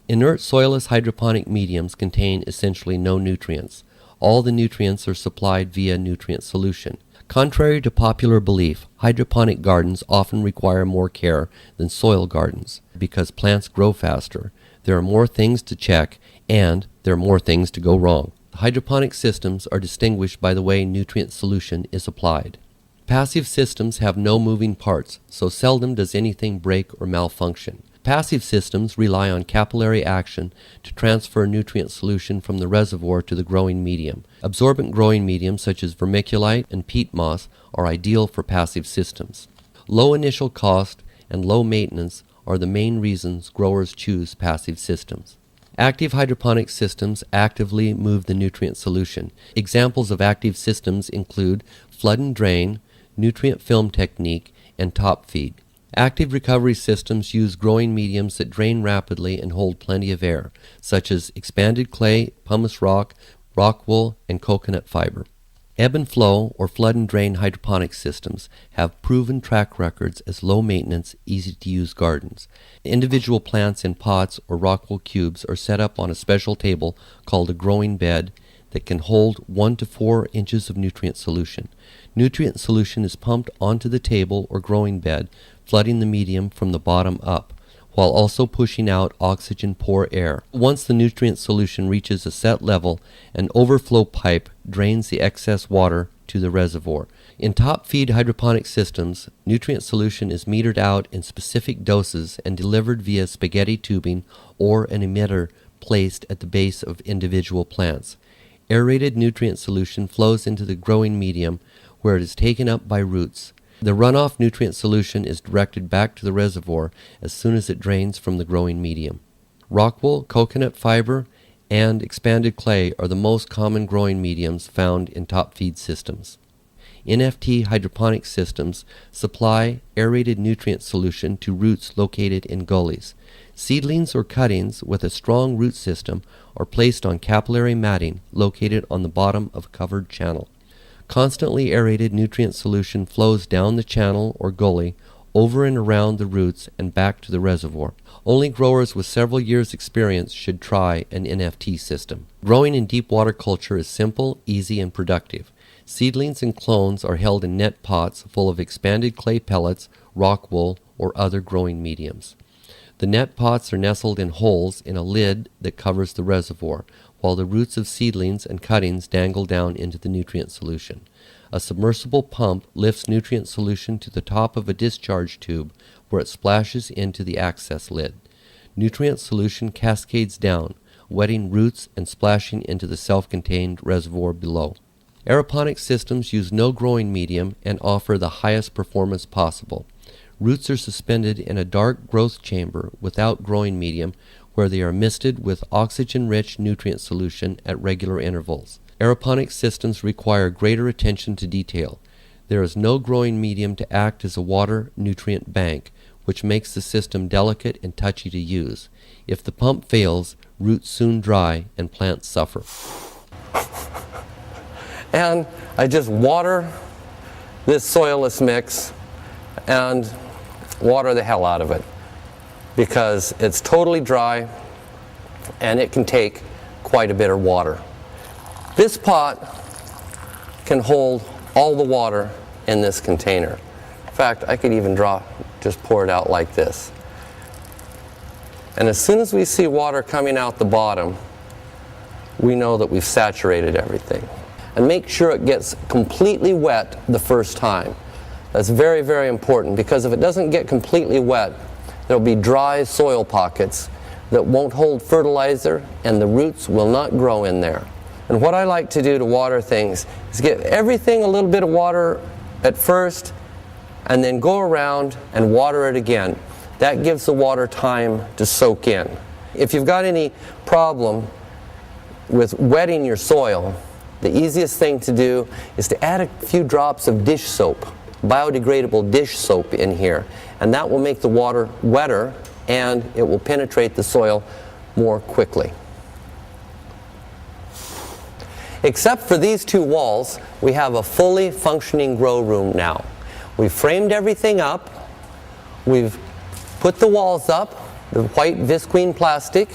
Inert soilless hydroponic mediums contain essentially no nutrients. All the nutrients are supplied via nutrient solution. Contrary to popular belief, hydroponic gardens often require more care than soil gardens because plants grow faster. There are more things to check, and there are more things to go wrong. Hydroponic systems are distinguished by the way nutrient solution is applied. Passive systems have no moving parts, so seldom does anything break or malfunction. Passive systems rely on capillary action to transfer nutrient solution from the reservoir to the growing medium. Absorbent growing mediums such as vermiculite and peat moss are ideal for passive systems. Low initial cost and low maintenance are the main reasons growers choose passive systems. Active hydroponic systems actively move the nutrient solution. Examples of active systems include flood and drain, nutrient film technique, and top feed. Active recovery systems use growing mediums that drain rapidly and hold plenty of air, such as expanded clay, pumice rock, rock wool, and coconut fiber. Ebb and flow or flood and drain hydroponic systems have proven track records as low maintenance, easy to use gardens. Individual plants in pots or rock wool cubes are set up on a special table called a growing bed that can hold 1 to 4 inches of nutrient solution. Nutrient solution is pumped onto the table or growing bed, flooding the medium from the bottom up, while also pushing out oxygen-poor air. Once the nutrient solution reaches a set level, an overflow pipe drains the excess water to the reservoir. In top-feed hydroponic systems, nutrient solution is metered out in specific doses and delivered via spaghetti tubing or an emitter placed at the base of individual plants. Aerated nutrient solution flows into the growing medium where it is taken up by roots. The runoff nutrient solution is directed back to the reservoir as soon as it drains from the growing medium. Rock wool, coconut fiber, and expanded clay are the most common growing mediums found in top feed systems. NFT hydroponic systems supply aerated nutrient solution to roots located in gullies. Seedlings or cuttings with a strong root system are placed on capillary matting located on the bottom of a covered channel. Constantly aerated nutrient solution flows down the channel or gully over and around the roots and back to the reservoir. Only growers with several years' experience should try an NFT system. Growing in deep water culture is simple, easy, and productive. Seedlings and clones are held in net pots full of expanded clay pellets, rock wool, or other growing mediums. The net pots are nestled in holes in a lid that covers the reservoir, while the roots of seedlings and cuttings dangle down into the nutrient solution. A submersible pump lifts nutrient solution to the top of a discharge tube where it splashes into the access lid. Nutrient solution cascades down, wetting roots and splashing into the self-contained reservoir below. Aeroponic systems use no growing medium and offer the highest performance possible. Roots are suspended in a dark growth chamber without growing medium where they are misted with oxygen-rich nutrient solution at regular intervals. Aeroponic systems require greater attention to detail. There is no growing medium to act as a water nutrient bank, which makes the system delicate and touchy to use. If the pump fails, roots soon dry and plants suffer. And I just water this soilless mix and water the hell out of it because it's totally dry and it can take quite a bit of water. This pot can hold all the water in this container. In fact, I could even just pour it out like this. And as soon as we see water coming out the bottom, we know that we've saturated everything. And make sure it gets completely wet the first time. That's very, very important because if it doesn't get completely wet, there'll be dry soil pockets that won't hold fertilizer and the roots will not grow in there. And what I like to do to water things is give everything a little bit of water at first and then go around and water it again. That gives the water time to soak in. If you've got any problem with wetting your soil, the easiest thing to do is to add a few drops of dish soap, biodegradable dish soap in here, and that will make the water wetter and it will penetrate the soil more quickly. Except for these two walls, we have a fully functioning grow room now. We've framed everything up, we've put the walls up, the white visqueen plastic,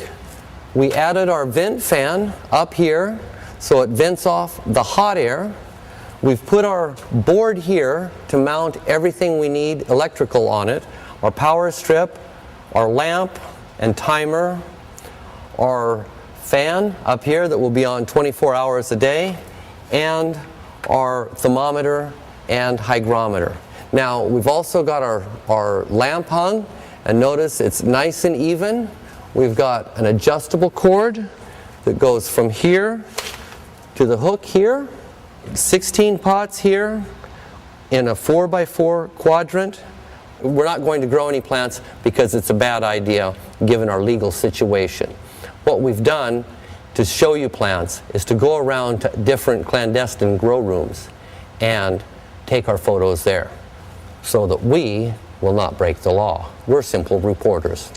we added our vent fan up here so it vents off the hot air. We've put our board here to mount everything we need electrical on it, our power strip, our lamp and timer, our fan up here that will be on 24 hours a day, and our thermometer and hygrometer. Now we've also got our lamp hung, and notice it's nice and even. We've got an adjustable cord that goes from here to the hook here, 16 pots here in a 4x4 quadrant. We're not going to grow any plants because it's a bad idea given our legal situation. What we've done to show you plants is to go around to different clandestine grow rooms and take our photos there so that we will not break the law. We're simple reporters.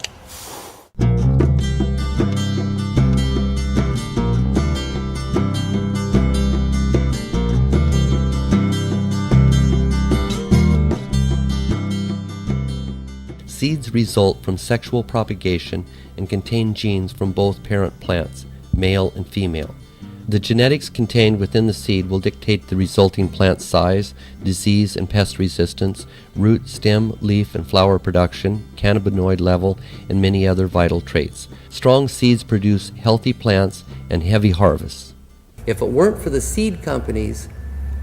Seeds result from sexual propagation and contain genes from both parent plants, male and female. The genetics contained within the seed will dictate the resulting plant size, disease and pest resistance, root, stem, leaf, and flower production, cannabinoid level, and many other vital traits. Strong seeds produce healthy plants and heavy harvests. If it weren't for the seed companies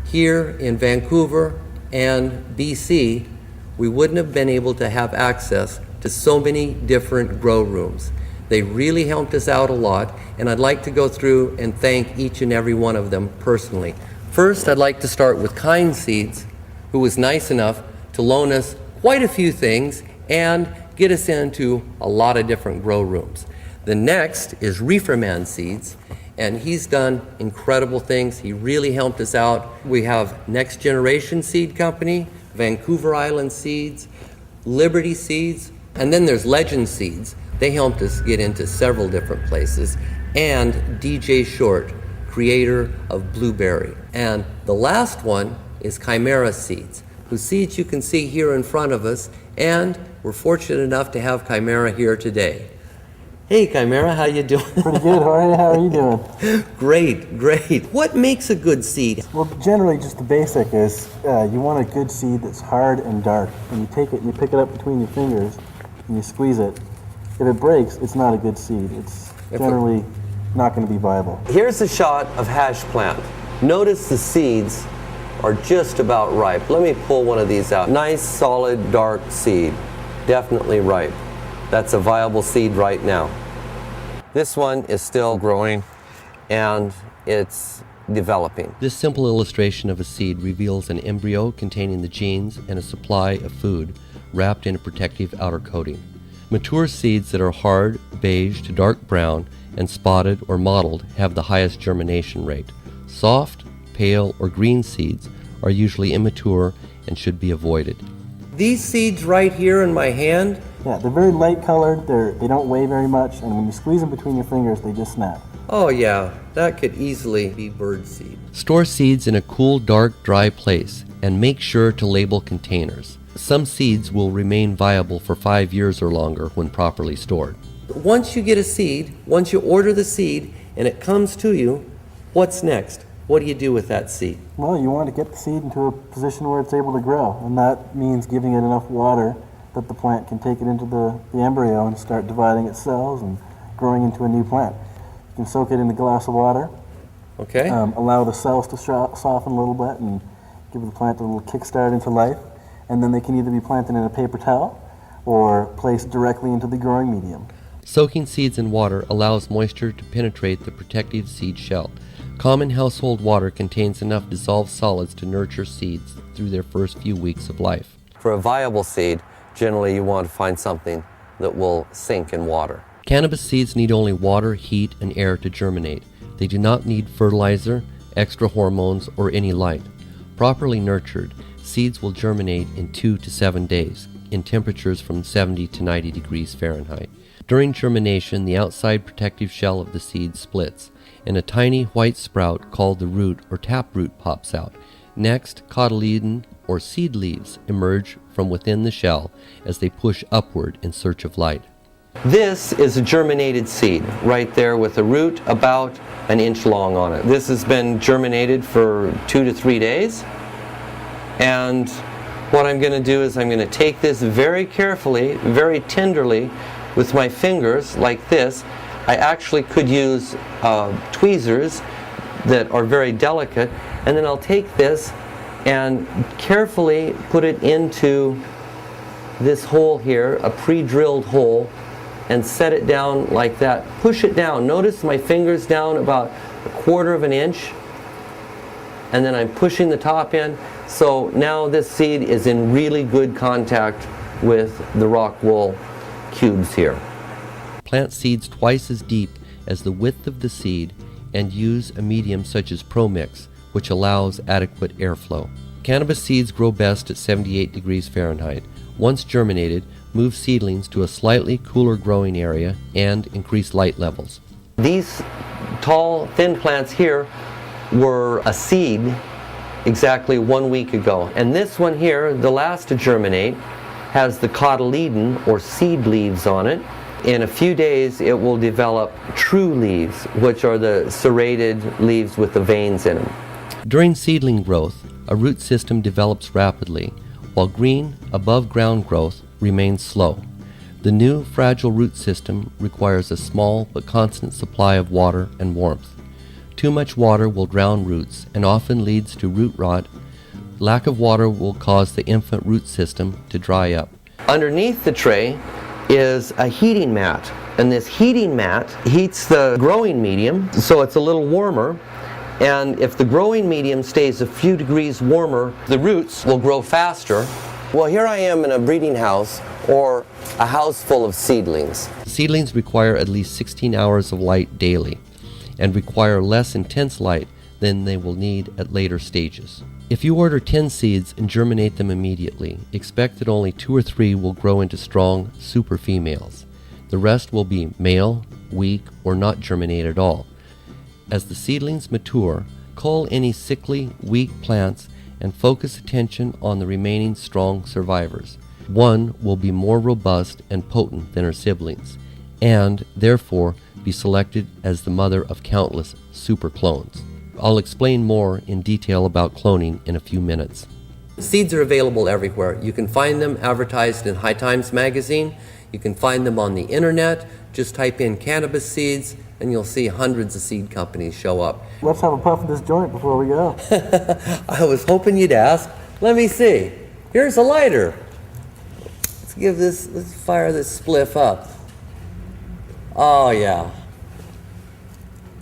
here in Vancouver and BC, we wouldn't have been able to have access to so many different grow rooms. They really helped us out a lot, and I'd like to go through and thank each and every one of them personally. First, I'd like to start with Kind Seeds, who was nice enough to loan us quite a few things and get us into a lot of different grow rooms. The next is Reeferman Seeds, and he's done incredible things. He really helped us out. We have Next Generation Seed Company, Vancouver Island Seeds, Liberty Seeds, and then there's Legend Seeds. They helped us get into several different places. And DJ Short, creator of Blueberry. And the last one is Chimera Seeds, whose seeds you can see here in front of us, And we're fortunate enough to have Chimera here today. Hey Chimera, how you doing? Pretty good, Jorge. How are you doing? Great, great. What makes a good seed? Well, generally, just the basic is you want a good seed that's hard and dark. When you take it and you pick it up between your fingers and you squeeze it, if it breaks, it's not a good seed. It's generally not going to be viable. Here's a shot of hash plant. Notice the seeds are just about ripe. Let me pull one of these out. Nice, solid, dark seed. Definitely ripe. That's a viable seed right now. This one is still growing and it's developing. This simple illustration of a seed reveals an embryo containing the genes and a supply of food wrapped in a protective outer coating. Mature seeds that are hard, beige to dark brown, and spotted or mottled have the highest germination rate. Soft, pale, or green seeds are usually immature and should be avoided. These seeds right here in my hand, Yeah, they're very light colored. They don't weigh very much, and when you squeeze them between your fingers, they just snap. oh yeah, that could easily be bird seed. Store seeds in a cool, dark, dry place and make sure to label containers. Some seeds will remain viable for 5 years or longer when properly stored. Once you get a seed, once you order the seed and it comes to you, what's next? What do you do with that seed? Well, you want to get the seed into a position where it's able to grow, and that means giving it enough water that the plant can take it into the embryo and start dividing its cells and growing into a new plant. You can soak it in a glass of water, Okay. allow the cells to soften a little bit and give the plant a little kickstart into life, and then they can either be planted in a paper towel or placed directly into the growing medium. Soaking seeds in water allows moisture to penetrate the protective seed shell. Common household water contains enough dissolved solids to nurture seeds through their first few weeks of life. For a viable seed, generally you want to find something that will sink in water. Cannabis seeds need only water, heat, and air to germinate. They do not need fertilizer, extra hormones, or any light. Properly nurtured, seeds will germinate in 2 to 7 days, in temperatures from 70 to 90 degrees Fahrenheit. During germination, the outside protective shell of the seed splits, and a tiny white sprout called the root or taproot pops out. Next, cotyledon or seed leaves emerge from within the shell as they push upward in search of light. This is a germinated seed right there with a root about an inch long on it. This has been germinated for 2 to 3 days. And what I'm going to do is I'm going to take this very carefully, very tenderly with my fingers like this. I actually could use tweezers that are very delicate, and then I'll take this and carefully put it into this hole here, a pre-drilled hole, and set it down like that. Push it down. Notice my fingers down about 1/4 of an inch, and then I'm pushing the top in. So now this seed is in really good contact with the rock wool cubes here. Plant seeds twice as deep as the width of the seed and use a medium such as ProMix, which allows adequate airflow. Cannabis seeds grow best at 78 degrees Fahrenheit. Once germinated, move seedlings to a slightly cooler growing area and increase light levels. These tall, thin plants here were a seed exactly 1 week ago. And this one here, the last to germinate, has the cotyledon or seed leaves on it. In a few days it will develop true leaves, which are the serrated leaves with the veins in them. During seedling growth, a root system develops rapidly, while green, above-ground growth remains slow. The new, fragile root system requires a small but constant supply of water and warmth. Too much water will drown roots and often leads to root rot. Lack of water will cause the infant root system to dry up. Underneath the tray is a heating mat, and this heating mat heats the growing medium so it's a little warmer, and if the growing medium stays a few degrees warmer, the roots will grow faster. Well, here I am in a breeding house or a house full of seedlings. Seedlings require at least 16 hours of light daily and require less intense light than they will need at later stages. If you order 10 seeds and germinate them immediately, expect that only 2 or 3 will grow into strong super females. The rest will be male, weak, or not germinate at all. As the seedlings mature, cull any sickly, weak plants and focus attention on the remaining strong survivors. One will be more robust and potent than her siblings, and therefore be selected as the mother of countless super clones. I'll explain more in detail about cloning in a few minutes. Seeds are available everywhere. You can find them advertised in High Times magazine. You can find them on the internet. Just type in cannabis seeds and you'll see hundreds of seed companies show up. Let's have a puff of this joint before we go. I was hoping you'd ask. Let me see. Here's a lighter. Let's fire this spliff up. Oh yeah.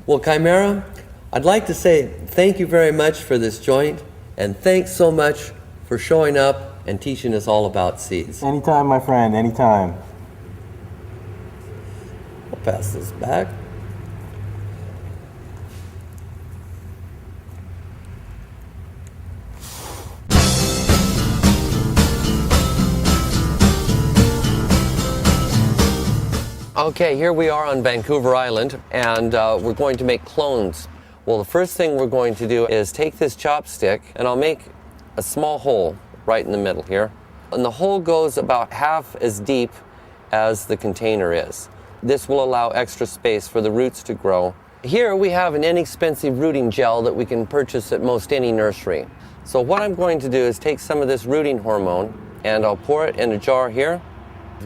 Well, Chimera, I'd like to say thank you very much for this joint, and thanks so much for showing up and teaching us all about seeds. Anytime, my friend, anytime. I'll pass this back. Okay, here we are on Vancouver Island, and we're going to make clones. Well, the first thing we're going to do is take this chopstick, and I'll make a small hole right in the middle here. And the hole goes about half as deep as the container is. This will allow extra space for the roots to grow. Here we have an inexpensive rooting gel that we can purchase at most any nursery. So what I'm going to do is take some of this rooting hormone, and I'll pour it in a jar here.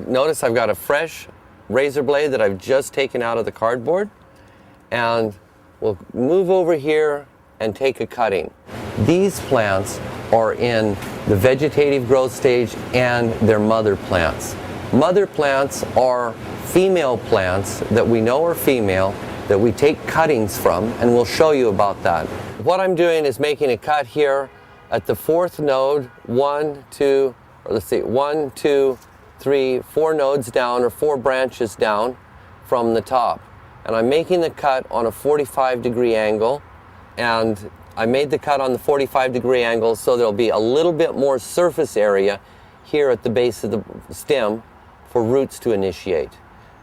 Notice I've got a fresh razor blade that I've just taken out of the cardboard, and we'll move over here and take a cutting. These plants are in the vegetative growth stage and they're mother plants. Mother plants are female plants that we know are female that we take cuttings from, and we'll show you about that. What I'm doing is making a cut here at the fourth node, 1, 2, 3, 4 nodes down, or 4 branches down from the top. And I'm making the cut on a 45-degree angle, and I made the cut on the 45-degree angle so there'll be a little bit more surface area here at the base of the stem for roots to initiate.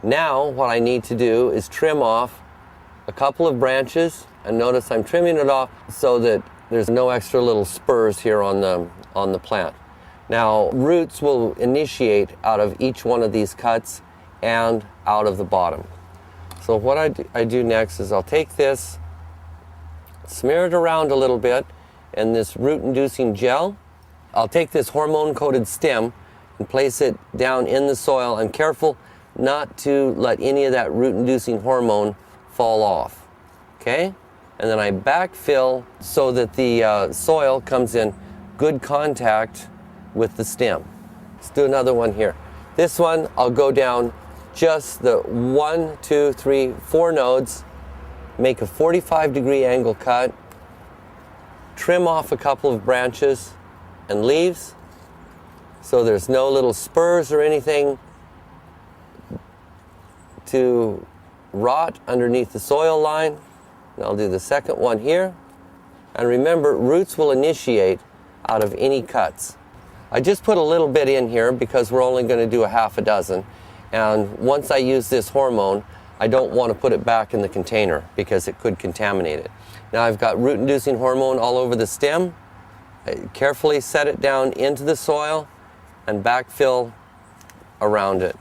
Now what I need to do is trim off a couple of branches, and notice I'm trimming it off so that there's no extra little spurs here on the plant. Now, roots will initiate out of each one of these cuts and out of the bottom. So what I do next is I'll take this, smear it around a little bit in this root-inducing gel. I'll take this hormone-coated stem and place it down in the soil. I'm careful not to let any of that root-inducing hormone fall off, okay? And then I backfill so that the soil comes in good contact with the stem. Let's do another one here. This one, I'll go down just the 1, 2, 3, 4 nodes, make a 45-degree angle cut, trim off a couple of branches and leaves so there's no little spurs or anything to rot underneath the soil line. And I'll do the second one here. And remember, roots will initiate out of any cuts. I just put a little bit in here because we're only going to do a half a dozen. And once I use this hormone, I don't want to put it back in the container because it could contaminate it. Now I've got root-inducing hormone all over the stem. I carefully set it down into the soil and backfill around it.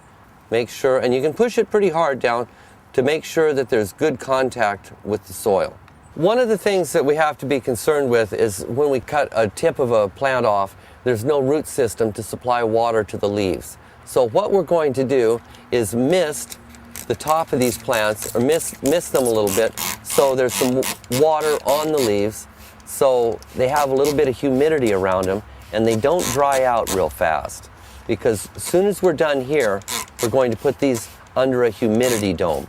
Make sure, and you can push it pretty hard down to make sure that there's good contact with the soil. One of the things that we have to be concerned with is when we cut a tip of a plant off, there's no root system to supply water to the leaves. So what we're going to do is mist the top of these plants, or mist them a little bit, so there's some water on the leaves, so they have a little bit of humidity around them, and they don't dry out real fast. Because as soon as we're done here, we're going to put these under a humidity dome.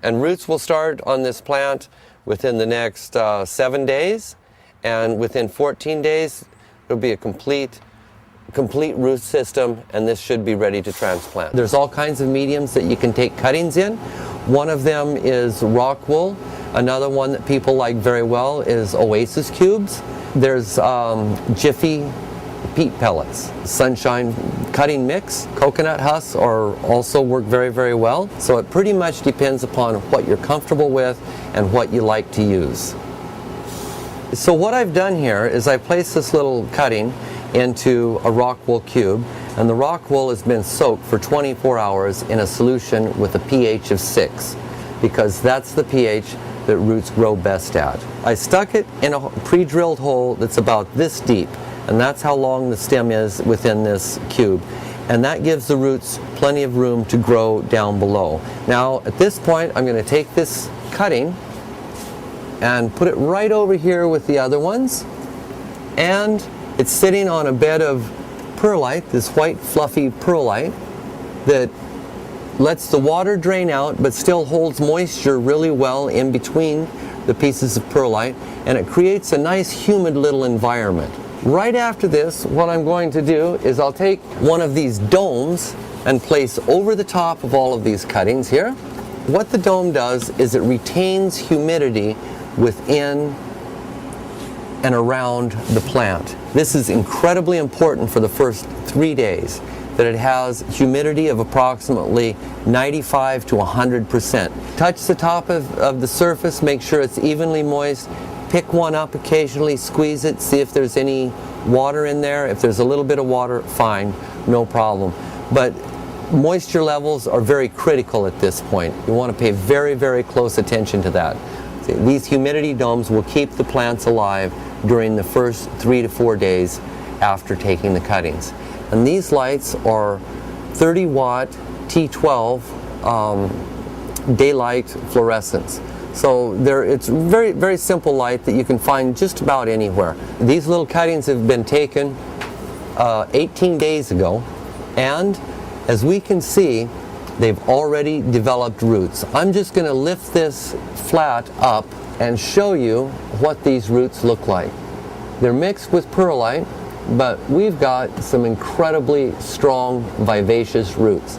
And roots will start on this plant within the next 7 days. And within 14 days, it'll be a complete root system, and this should be ready to transplant. There's all kinds of mediums that you can take cuttings in. One of them is rock wool. Another one that people like very well is Oasis cubes. There's Jiffy peat pellets, sunshine cutting mix, coconut husks also work very, very well. So it pretty much depends upon what you're comfortable with and what you like to use. So what I've done here is I placed this little cutting into a rock wool cube, and the rock wool has been soaked for 24 hours in a solution with a pH of 6, because that's the pH that roots grow best at. I stuck it in a pre-drilled hole that's about this deep, and that's how long the stem is within this cube. And that gives the roots plenty of room to grow down below. Now, at this point, I'm going to take this cutting and put it right over here with the other ones. And it's sitting on a bed of perlite, this white fluffy perlite that lets the water drain out but still holds moisture really well in between the pieces of perlite, and it creates a nice humid little environment. Right after this, what I'm going to do is I'll take one of these domes and place over the top of all of these cuttings here. What the dome does is it retains humidity within and around the plant. This is incredibly important for the first 3 days, that it has humidity of approximately 95 to 100%. Touch the top of the surface, make sure it's evenly moist. Pick one up occasionally, squeeze it, see if there's any water in there. If there's a little bit of water, fine, no problem. But moisture levels are very critical at this point. You want to pay very, very close attention to that. See, these humidity domes will keep the plants alive during the first 3 to 4 days after taking the cuttings. And these lights are 30 watt T12 daylight fluorescents. So it's very, very simple light that you can find just about anywhere. These little cuttings have been taken 18 days ago, and as we can see, they've already developed roots. I'm just going to lift this flat up and show you what these roots look like. They're mixed with perlite, but we've got some incredibly strong, vivacious roots.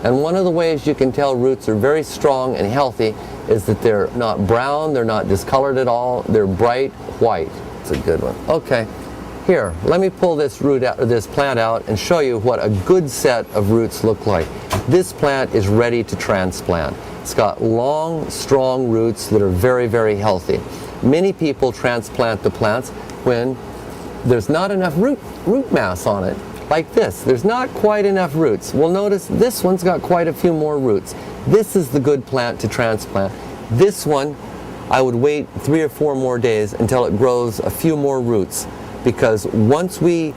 And one of the ways you can tell roots are very strong and healthy is that they're not brown, they're not discolored at all, they're bright white. It's a good one. Okay, here, let me pull this plant out and show you what a good set of roots look like. This plant is ready to transplant. It's got long, strong roots that are very, very healthy. Many people transplant the plants when there's not enough root mass on it. Like this, there's not quite enough roots. Well, notice this one's got quite a few more roots. This is the good plant to transplant. This one, I would wait 3 or 4 more days until it grows a few more roots, because once we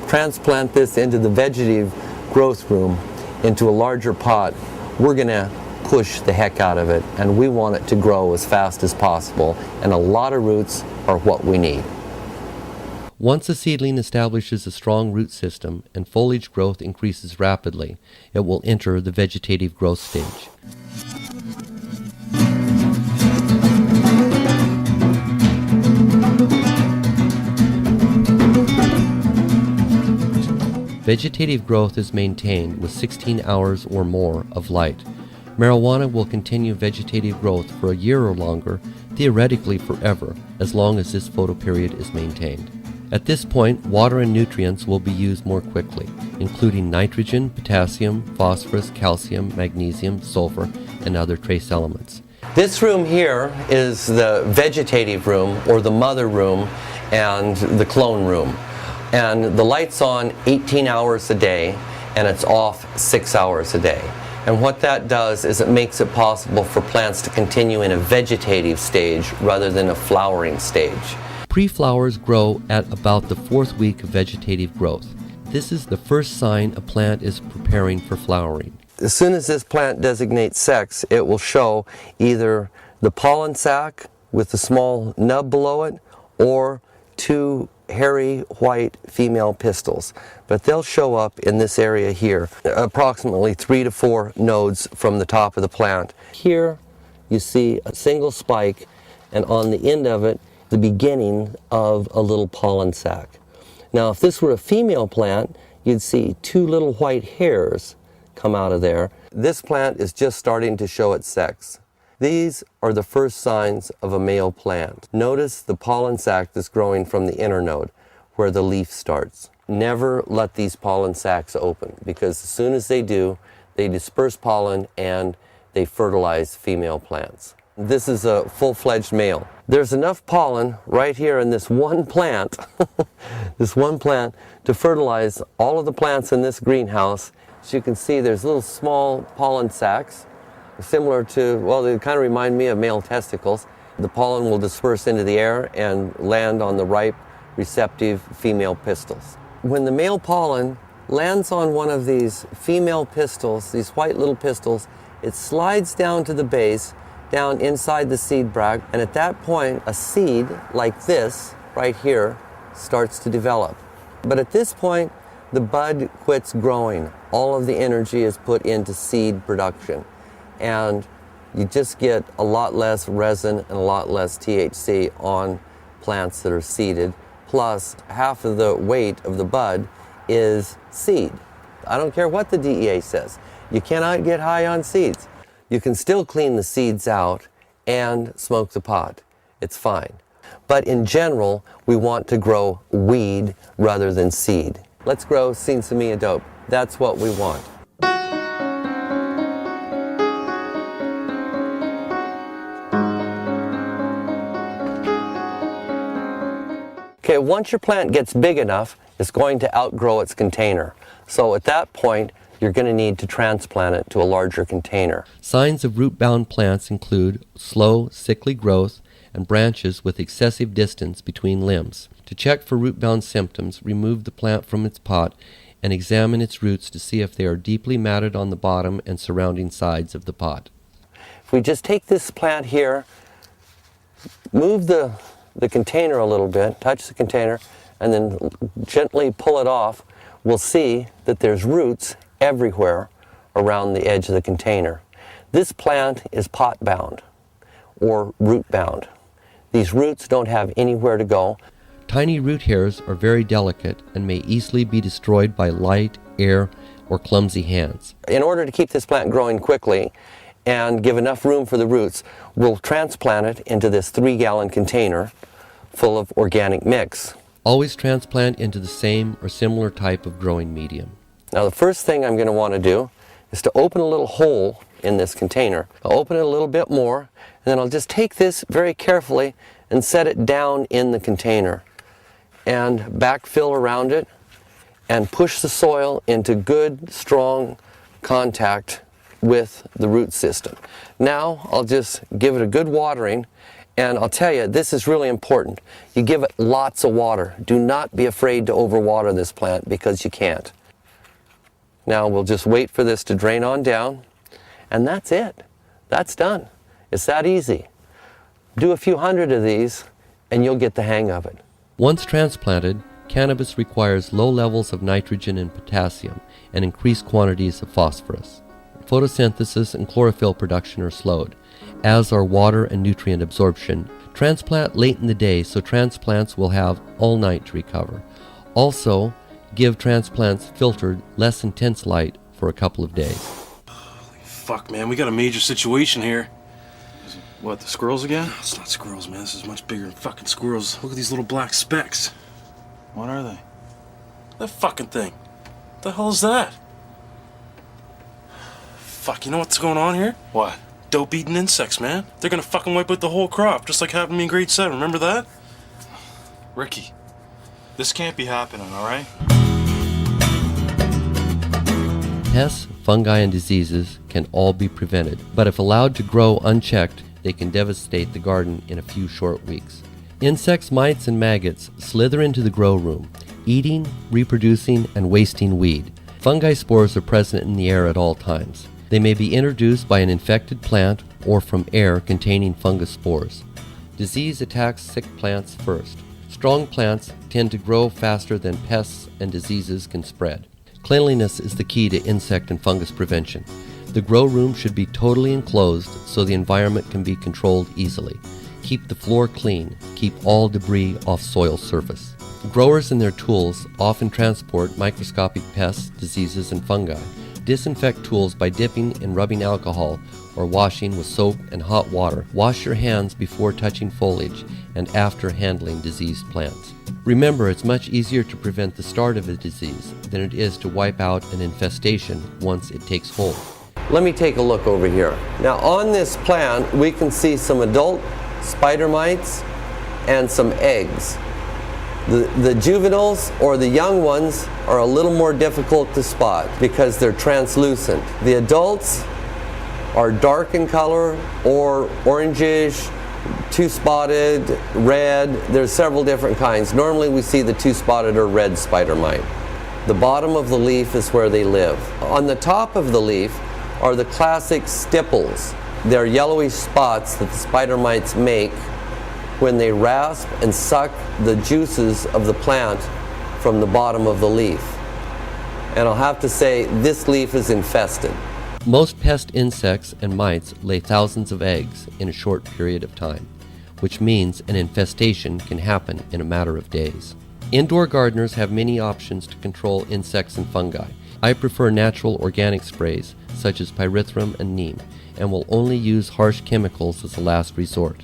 transplant this into the vegetative growth room, into a larger pot, we're gonna push the heck out of it, and we want it to grow as fast as possible, and a lot of roots are what we need. Once a seedling establishes a strong root system and foliage growth increases rapidly, it will enter the vegetative growth stage. Vegetative growth is maintained with 16 hours or more of light. Marijuana will continue vegetative growth for a year or longer, theoretically forever, as long as this photoperiod is maintained. At this point, water and nutrients will be used more quickly, including nitrogen, potassium, phosphorus, calcium, magnesium, sulfur, and other trace elements. This room here is the vegetative room, or the mother room, and the clone room. And the light's on 18 hours a day, and it's off 6 hours a day. And what that does is it makes it possible for plants to continue in a vegetative stage rather than a flowering stage. Pre-flowers grow at about the 4th week of vegetative growth. This is the first sign a plant is preparing for flowering. As soon as this plant designates sex, it will show either the pollen sac with the small nub below it, or 2 hairy white female pistils. But they'll show up in this area here, approximately 3 to 4 nodes from the top of the plant. Here you see a single spike, and on the end of it, the beginning of a little pollen sac. Now, if this were a female plant, you'd see 2 little white hairs come out of there. This plant is just starting to show its sex. These are the first signs of a male plant. Notice the pollen sac that's growing from the inner node, where the leaf starts. Never let these pollen sacs open, because as soon as they do, they disperse pollen and they fertilize female plants. This is a full-fledged male. There's enough pollen right here in this one plant, this one plant, to fertilize all of the plants in this greenhouse. As you can see, there's little small pollen sacs, similar to, well, they kind of remind me of male testicles. The pollen will disperse into the air and land on the ripe, receptive female pistils. When the male pollen lands on one of these female pistils, these white little pistils, it slides down to the base, down inside the seed brag, and at that point, a seed like this, right here, starts to develop. But at this point, the bud quits growing. All of the energy is put into seed production. And you just get a lot less resin and a lot less THC on plants that are seeded. Plus, half of the weight of the bud is seed. I don't care what the DEA says. You cannot get high on seeds. You can still clean the seeds out and smoke the pot. It's fine. But in general, we want to grow weed rather than seed. Let's grow Sinsemilla dope. That's what we want. Okay, once your plant gets big enough, it's going to outgrow its container. So at that point, you're going to need to transplant it to a larger container. Signs of root-bound plants include slow, sickly growth and branches with excessive distance between limbs. To check for root-bound symptoms, remove the plant from its pot and examine its roots to see if they are deeply matted on the bottom and surrounding sides of the pot. If we just take this plant here, move the container a little bit, touch the container, and then gently pull it off, we'll see that there's roots everywhere around the edge of the container. This plant is pot-bound or root-bound. These roots don't have anywhere to go. Tiny root hairs are very delicate and may easily be destroyed by light, air, or clumsy hands. In order to keep this plant growing quickly and give enough room for the roots, we'll transplant it into this 3-gallon container full of organic mix. Always transplant into the same or similar type of growing medium. Now the first thing I'm going to want to do is to open a little hole in this container. I'll open it a little bit more, and then I'll just take this very carefully and set it down in the container and backfill around it and push the soil into good, strong contact with the root system. Now I'll just give it a good watering, and I'll tell you, this is really important. You give it lots of water. Do not be afraid to overwater this plant because you can't. Now we'll just wait for this to drain on down, and that's it. That's done. It's that easy. Do a few hundred of these, and you'll get the hang of it. Once transplanted, cannabis requires low levels of nitrogen and potassium and increased quantities of phosphorus. Photosynthesis and chlorophyll production are slowed, as are water and nutrient absorption. Transplant late in the day so transplants will have all night to recover. Also, give transplants filtered, less intense light for a couple of days. Holy fuck, man, we got a major situation here. What, the squirrels again? No, it's not squirrels, man. This is much bigger than fucking squirrels. Look at these little black specks. What are they? That fucking thing. What the hell is that? Fuck, you know what's going on here? What? Dope-eating insects, man. They're gonna fucking wipe out the whole crop, just like happened to me in grade 7. Remember that? Ricky, this can't be happening, all right? Pests, fungi, and diseases can all be prevented, but if allowed to grow unchecked, they can devastate the garden in a few short weeks. Insects, mites, and maggots slither into the grow room, eating, reproducing, and wasting weed. Fungi spores are present in the air at all times. They may be introduced by an infected plant or from air containing fungus spores. Disease attacks sick plants first. Strong plants tend to grow faster than pests and diseases can spread. Cleanliness is the key to insect and fungus prevention. The grow room should be totally enclosed so the environment can be controlled easily. Keep the floor clean. Keep all debris off soil surface. Growers and their tools often transport microscopic pests, diseases, and fungi. Disinfect tools by dipping in rubbing alcohol or washing with soap and hot water. Wash your hands before touching foliage and after handling diseased plants. Remember, it's much easier to prevent the start of a disease than it is to wipe out an infestation once it takes hold. Let me take a look over here. Now on this plant, we can see some adult spider mites and some eggs. The juveniles or the young ones are a little more difficult to spot because they're translucent. The adults are dark in color or orangish, two-spotted, red. There's several different kinds. Normally we see the two-spotted or red spider mite. The bottom of the leaf is where they live. On the top of the leaf are the classic stipples. They're yellowish spots that the spider mites make when they rasp and suck the juices of the plant from the bottom of the leaf. And I'll have to say, this leaf is infested. Most pest insects and mites lay thousands of eggs in a short period of time, which means an infestation can happen in a matter of days. Indoor gardeners have many options to control insects and fungi. I prefer natural organic sprays such as pyrethrum and neem, and will only use harsh chemicals as a last resort.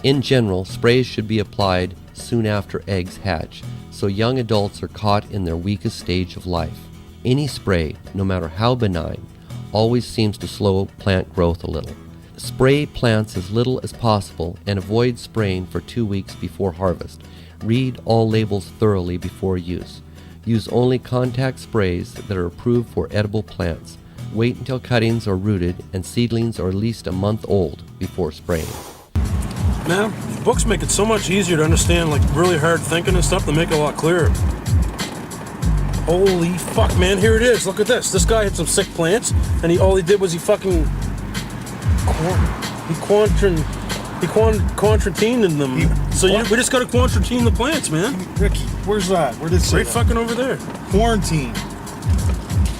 In general, sprays should be applied soon after eggs hatch, so young adults are caught in their weakest stage of life. Any spray, no matter how benign, always seems to slow plant growth a little. Spray plants as little as possible and avoid spraying for 2 weeks before harvest. Read all labels thoroughly before use. Use only contact sprays that are approved for edible plants. Wait until cuttings are rooted and seedlings are at least a month old before spraying. Man, books make it so much easier to understand, like really hard thinking and stuff. They make it a lot clearer. Holy fuck, man, here it is. Look at this. This guy had some sick plants, and all he did was he fucking quantratine them. We just gotta quantratine the plants, man. Ricky, where's that? Where did it say Right that? fucking over there. Quarantine.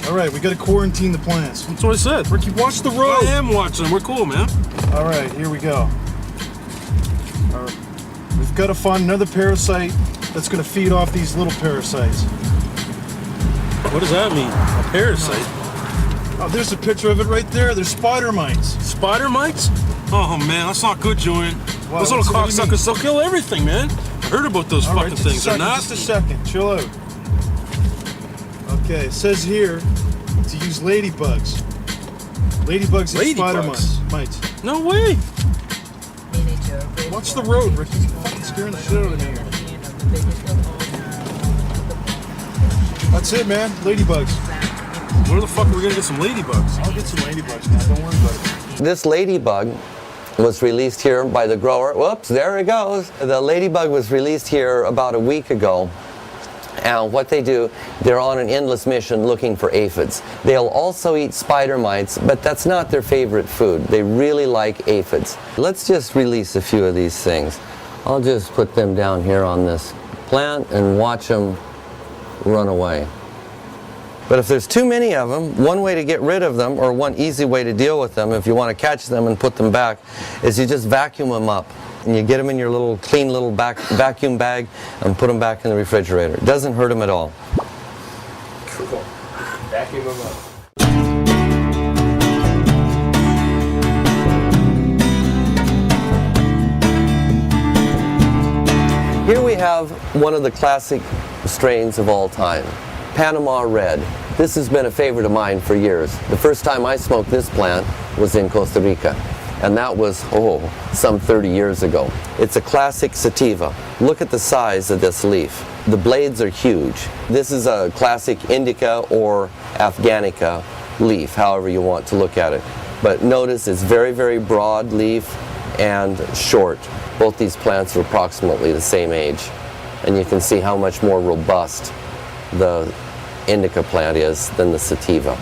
All right, we gotta quarantine the plants. That's what I said. Ricky, watch the road. I am watching them. We're cool, man. All right, here we go. All right. We've got to find another parasite that's going to feed off these little parasites. What does that mean? A parasite? Oh, there's a picture of it right there. There's spider mites. Spider mites? Oh man, that's not good, Julian. Wow, Those little what do you mean? cocksuckers, they'll kill everything, man. I heard about those All right, fucking just a things. They're second, nasty. just a second. Chill out. Okay, it says here to use ladybugs. Ladybugs and spider Ladybugs? mites. No way. Watch the road, Ricky. You're fucking scaring the shit out of me here. That's it, man. Ladybugs. Where the fuck are we gonna get some ladybugs? I'll get some ladybugs, man. Don't worry about it. This ladybug was released here by the grower. Whoops, there it goes. The ladybug was released here about a week ago. And what they do, they're on an endless mission looking for aphids. They'll also eat spider mites, but that's not their favorite food. They really like aphids. Let's just release a few of these things. I'll just put them down here on this plant and watch them run away. But if there's too many of them, one way to get rid of them, or one easy way to deal with them if you want to catch them and put them back, is you just vacuum them up. And you get them in your little clean little vacuum bag and put them back in the refrigerator. It doesn't hurt them at all. Cool. Vacuum them up. Here we have one of the classic strains of all time, Panama Red. This has been a favorite of mine for years. The first time I smoked this plant was in Costa Rica, and that was, some 30 years ago. It's a classic sativa. Look at the size of this leaf. The blades are huge. This is a classic indica or afghanica leaf, however you want to look at it. But notice it's very, very broad leaf and short. Both these plants are approximately the same age. And you can see how much more robust the indica plant is than the sativa.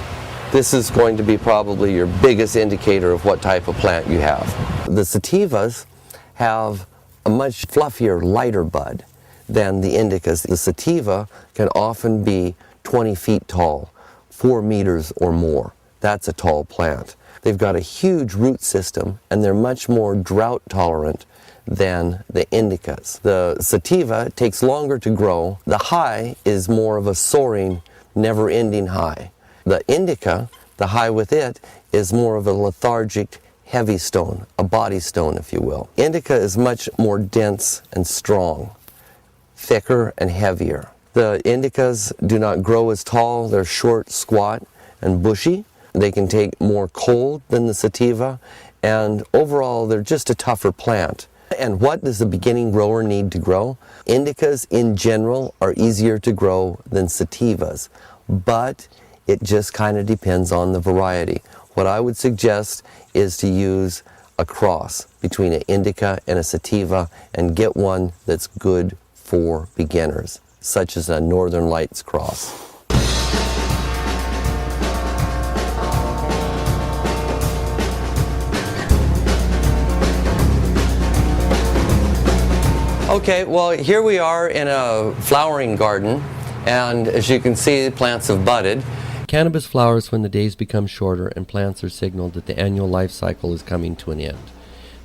This is going to be probably your biggest indicator of what type of plant you have. The sativas have a much fluffier, lighter bud than the indicas. The sativa can often be 20 feet tall, 4 meters or more. That's a tall plant. They've got a huge root system and they're much more drought tolerant than the indicas. The sativa takes longer to grow. The high is more of a soaring, never-ending high. The indica, the high with it, is more of a lethargic, heavy stone, a body stone, if you will. Indica is much more dense and strong, thicker and heavier. The indicas do not grow as tall. They're short, squat, and bushy. They can take more cold than the sativa, and overall they're just a tougher plant. And what does the beginning grower need to grow? Indicas in general are easier to grow than sativas, but it just kind of depends on the variety. What I would suggest is to use a cross between an indica and a sativa and get one that's good for beginners, such as a Northern Lights cross. Okay, well, here we are in a flowering garden, and as you can see, the plants have budded. Cannabis flowers when the days become shorter and plants are signaled that the annual life cycle is coming to an end.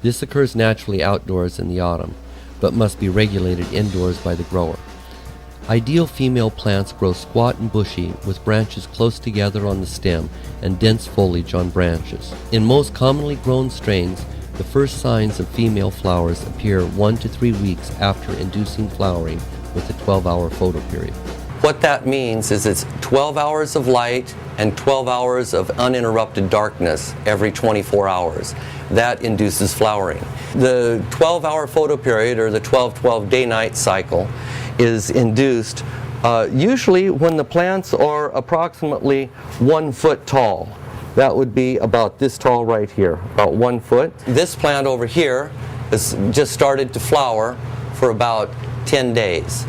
This occurs naturally outdoors in the autumn, but must be regulated indoors by the grower. Ideal female plants grow squat and bushy with branches close together on the stem and dense foliage on branches. In most commonly grown strains, the first signs of female flowers appear 1 to 3 weeks after inducing flowering with a 12-hour photoperiod. What that means is it's 12 hours of light and 12 hours of uninterrupted darkness every 24 hours. That induces flowering. The 12-hour photoperiod, or the 12-12 day-night cycle, is induced usually when the plants are approximately 1 foot tall. That would be about this tall right here, about 1 foot. This plant over here has just started to flower for about 10 days.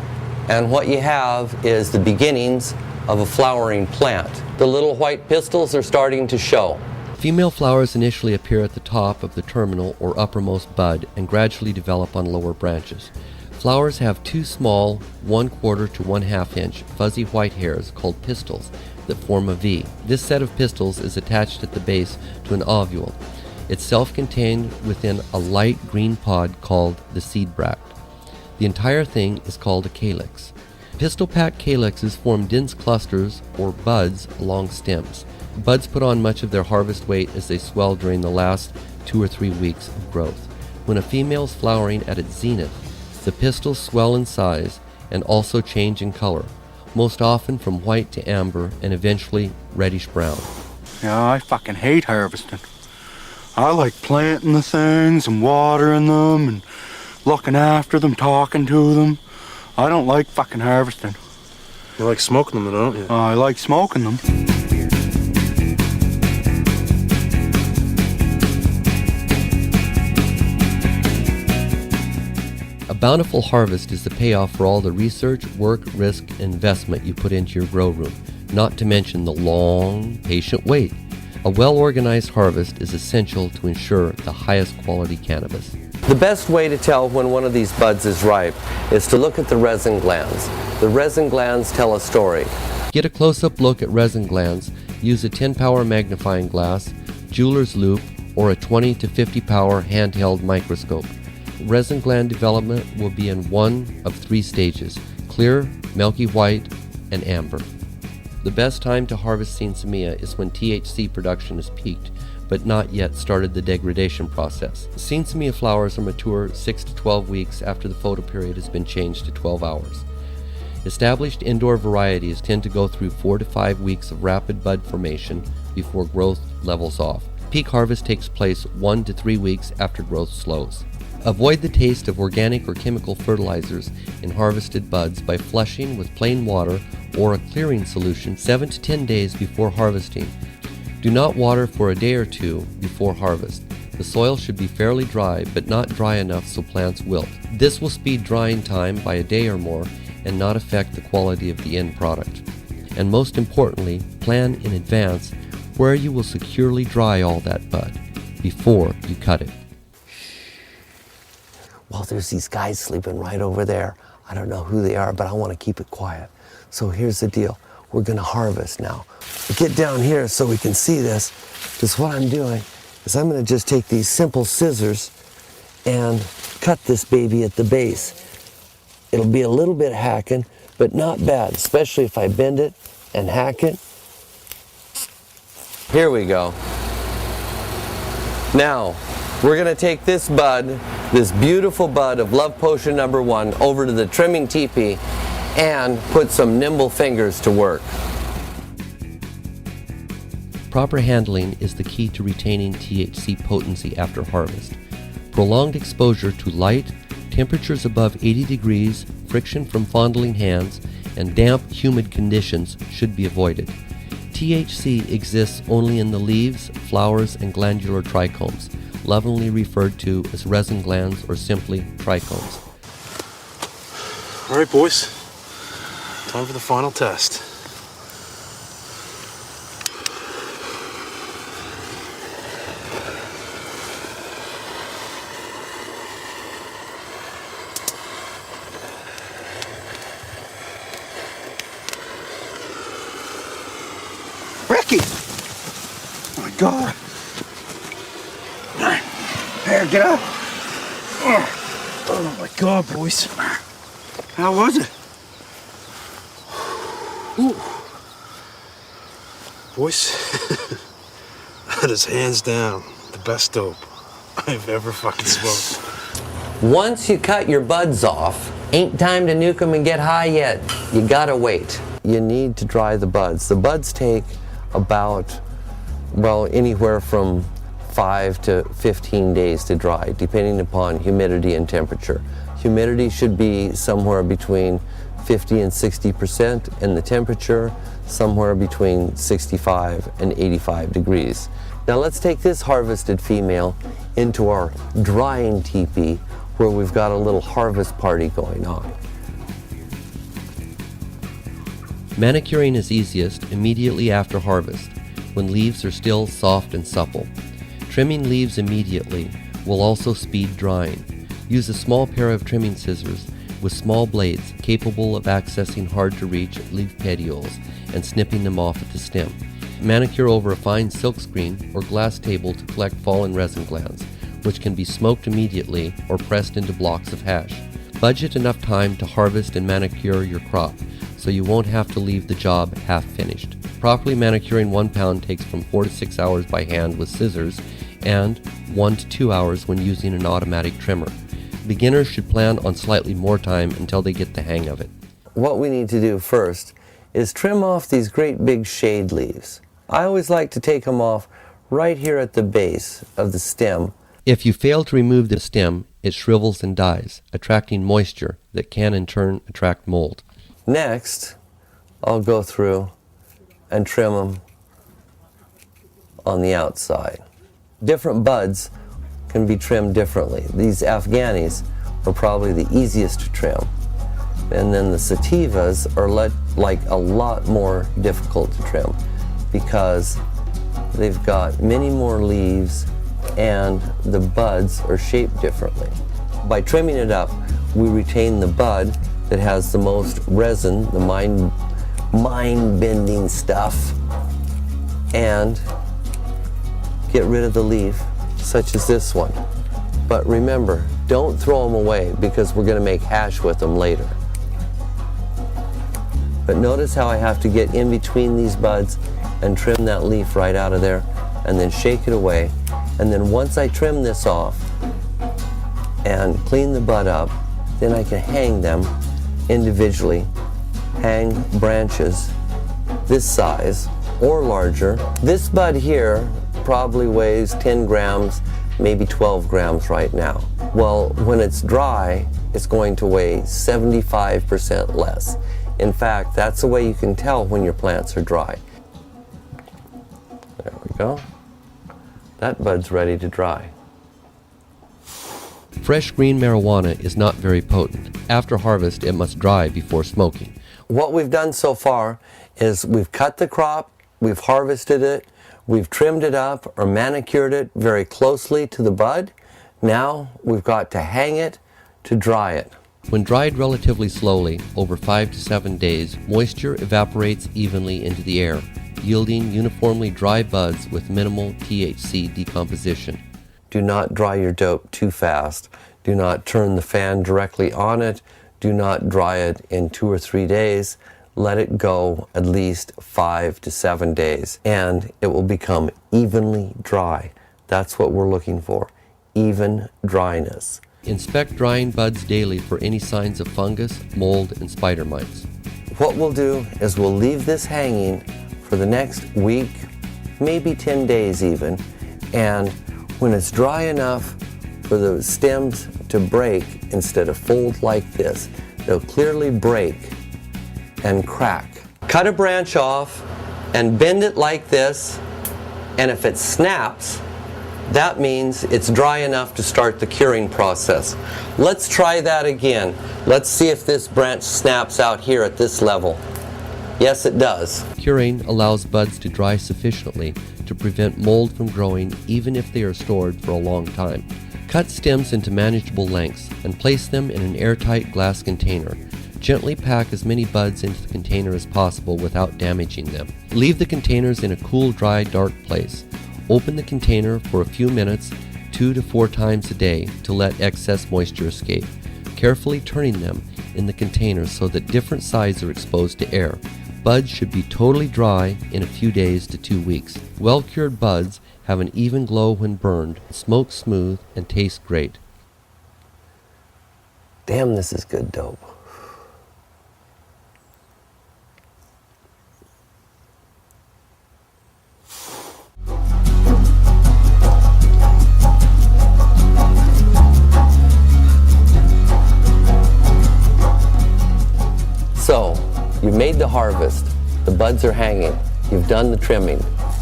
And what you have is the beginnings of a flowering plant. The little white pistils are starting to show. Female flowers initially appear at the top of the terminal or uppermost bud and gradually develop on lower branches. Flowers have 2 small, 1/4 to 1/2 inch fuzzy white hairs called pistils that form a V. This set of pistils is attached at the base to an ovule. It's self-contained within a light green pod called the seed bract. The entire thing is called a calyx. Pistil-packed calyxes form dense clusters or buds along stems. Buds put on much of their harvest weight as they swell during the last 2 or 3 weeks of growth. When a female is flowering at its zenith, the pistils swell in size and also change in color, most often from white to amber and eventually reddish brown. Yeah, I fucking hate harvesting. I like planting the things and watering them and looking after them, talking to them. I don't like fucking harvesting. You like smoking them, don't you? I like smoking them. A bountiful harvest is the payoff for all the research, work, risk, and investment you put into your grow room, not to mention the long, patient wait. A well-organized harvest is essential to ensure the highest quality cannabis. The best way to tell when one of these buds is ripe is to look at the resin glands. The resin glands tell a story. Get a close-up look at resin glands. Use a 10-power magnifying glass, jeweler's loupe, or a 20 to 50-power handheld microscope. Resin gland development will be in one of 3 stages: clear, milky white, and amber. The best time to harvest Sinsemilla is when THC production is peaked, but not yet started the degradation process. Sinsemilla flowers are mature 6 to 12 weeks after the photoperiod has been changed to 12 hours. Established indoor varieties tend to go through 4 to 5 weeks of rapid bud formation before growth levels off. Peak harvest takes place 1 to 3 weeks after growth slows. Avoid the taste of organic or chemical fertilizers in harvested buds by flushing with plain water or a clearing solution 7 to 10 days before harvesting. Do not water for a day or 2 before harvest. The soil should be fairly dry, but not dry enough so plants wilt. This will speed drying time by a day or more and not affect the quality of the end product. And most importantly, plan in advance where you will securely dry all that bud before you cut it. Well, there's these guys sleeping right over there. I don't know who they are, but I want to keep it quiet. So here's the deal. We're going to harvest now. Get down here so we can see this, because what I'm doing is I'm going to just take these simple scissors and cut this baby at the base. It'll be a little bit hacking, but not bad, especially if I bend it and hack it. Here we go. Now, we're going to take this bud, this beautiful bud of Love Potion number 1, over to the trimming teepee and put some nimble fingers to work. Proper handling is the key to retaining THC potency after harvest. Prolonged exposure to light, temperatures above 80 degrees, friction from fondling hands, and damp, humid conditions should be avoided. THC exists only in the leaves, flowers, and glandular trichomes, lovingly referred to as resin glands or simply trichomes. All right, boys. Time for the final test. Ricky! Oh my God! Here, get up! Oh my God, boys. How was it? Ooh. Boys, that is hands down the best dope I've ever fucking smoked. Once you cut your buds off, ain't time to nuke them and get high yet. You gotta wait. You need to dry the buds. The buds take about, well, anywhere from 5 to 15 days to dry, depending upon humidity and temperature. Humidity should be somewhere between 50 and 60%, and the temperature somewhere between 65 and 85 degrees. Now let's take this harvested female into our drying teepee where we've got a little harvest party going on. Manicuring is easiest immediately after harvest, when leaves are still soft and supple. Trimming leaves immediately will also speed drying. Use a small pair of trimming scissors with small blades capable of accessing hard-to-reach leaf petioles and snipping them off at the stem. Manicure over a fine silk screen or glass table to collect fallen resin glands, which can be smoked immediately or pressed into blocks of hash. Budget enough time to harvest and manicure your crop, so you won't have to leave the job half finished. Properly manicuring 1 pound takes from 4 to 6 hours by hand with scissors and 1 to 2 hours when using an automatic trimmer. Beginners should plan on slightly more time until they get the hang of it. What we need to do first is trim off these great big shade leaves. I always like to take them off right here at the base of the stem. If you fail to remove the stem, it shrivels and dies, attracting moisture that can in turn attract mold. Next, I'll go through and trim them on the outside. Different buds can be trimmed differently. These Afghanis are probably the easiest to trim. And then the sativas are like a lot more difficult to trim because they've got many more leaves and the buds are shaped differently. By trimming it up, we retain the bud that has the most resin, the mind-bending stuff, and get rid of the leaf, such as this one. But remember, don't throw them away because we're going to make hash with them later. But notice how I have to get in between these buds and trim that leaf right out of there and then shake it away. And then once I trim this off and clean the bud up, then I can hang them individually, hang branches this size or larger. This bud here probably weighs 10 grams, maybe 12 grams right now. Well, when it's dry, it's going to weigh 75% less. In fact, that's the way you can tell when your plants are dry. There we go. That bud's ready to dry. Fresh green marijuana is not very potent. After harvest, it must dry before smoking. What we've done so far is we've cut the crop, we've harvested it, we've trimmed it up or manicured it very closely to the bud. Now we've got to hang it to dry it. When dried relatively slowly, over 5 to 7 days, moisture evaporates evenly into the air, yielding uniformly dry buds with minimal THC decomposition. Do not dry your dope too fast. Do not turn the fan directly on it. Do not dry it in 2 or 3 days. Let it go at least 5 to 7 days, and it will become evenly dry. That's what we're looking for, even dryness. Inspect drying buds daily for any signs of fungus, mold, and spider mites. What we'll do is we'll leave this hanging for the next week, maybe 10 days even. And when it's dry enough for the stems to break instead of fold like this, they'll clearly break and crack. Cut a branch off and bend it like this, and if it snaps, that means it's dry enough to start the curing process. Let's try that again. Let's see if this branch snaps out here at this level. Yes, it does. Curing allows buds to dry sufficiently to prevent mold from growing even if they are stored for a long time. Cut stems into manageable lengths and place them in an airtight glass container. Gently pack as many buds into the container as possible without damaging them. Leave the containers in a cool, dry, dark place. Open the container for a few minutes 2 to 4 times a day to let excess moisture escape, carefully turning them in the container so that different sides are exposed to air. Buds should be totally dry in a few days to 2 weeks. Well-cured buds have an even glow when burned, smoke smooth, and taste great. Damn, this is good dope. So, you've made the harvest, the buds are hanging, you've done the trimming.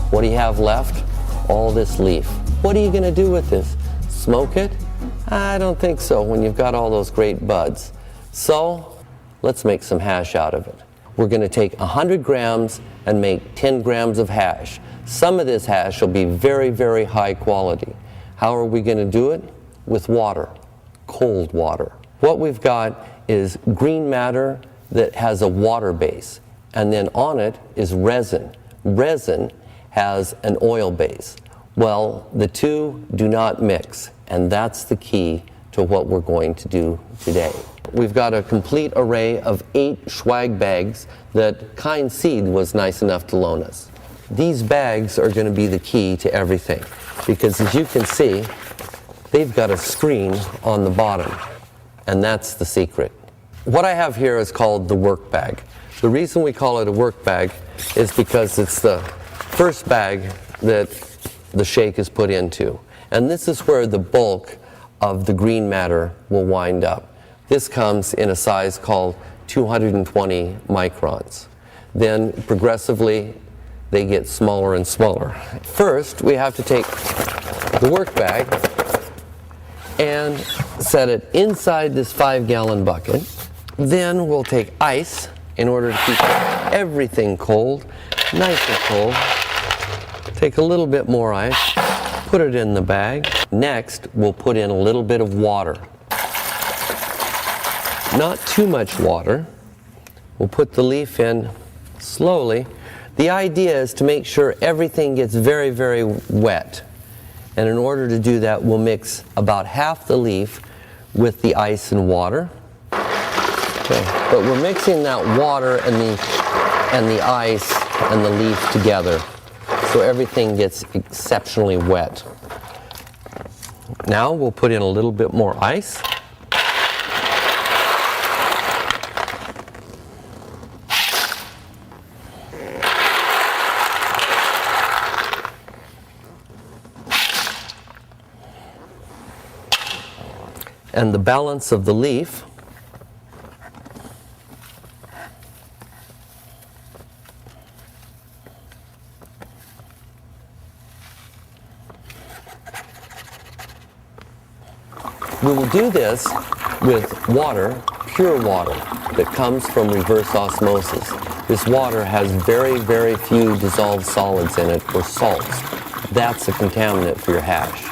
What do you have left? All this leaf. What are you going to do with this? Smoke it? I don't think so when you've got all those great buds. So, let's make some hash out of it. We're going to take 100 grams and make 10 grams of hash. Some of this hash will be very, very high quality. How are we going to do it? With water, cold water. What we've got is green matter that has a water base, and then on it is resin. Resin has an oil base. Well, the two do not mix, and that's the key to what we're going to do today. We've got a complete array of 8 swag bags that Kind Seed was nice enough to loan us. These bags are going to be the key to everything, because as you can see, they've got a screen on the bottom, and that's the secret. What I have here is called the work bag. The reason we call it a work bag is because it's the first bag that the shake is put into. And this is where the bulk of the green matter will wind up. This comes in a size called 220 microns. Then progressively they get smaller and smaller. First, we have to take the work bag and set it inside this 5-gallon bucket. Then we'll take ice in order to keep everything cold, nice and cold. Take a little bit more ice, put it in the bag. Next, we'll put in a little bit of water. Not too much water. We'll put the leaf in slowly. The idea is to make sure everything gets very, very wet. And in order to do that, we'll mix about half the leaf with the ice and water. Okay. But we're mixing that water and the ice and the leaf together, so everything gets exceptionally wet. Now we'll put in a little bit more ice. And the balance of the leaf we will do this with water, pure water, that comes from reverse osmosis. This water has very, very few dissolved solids in it, or salts. That's a contaminant for your hash.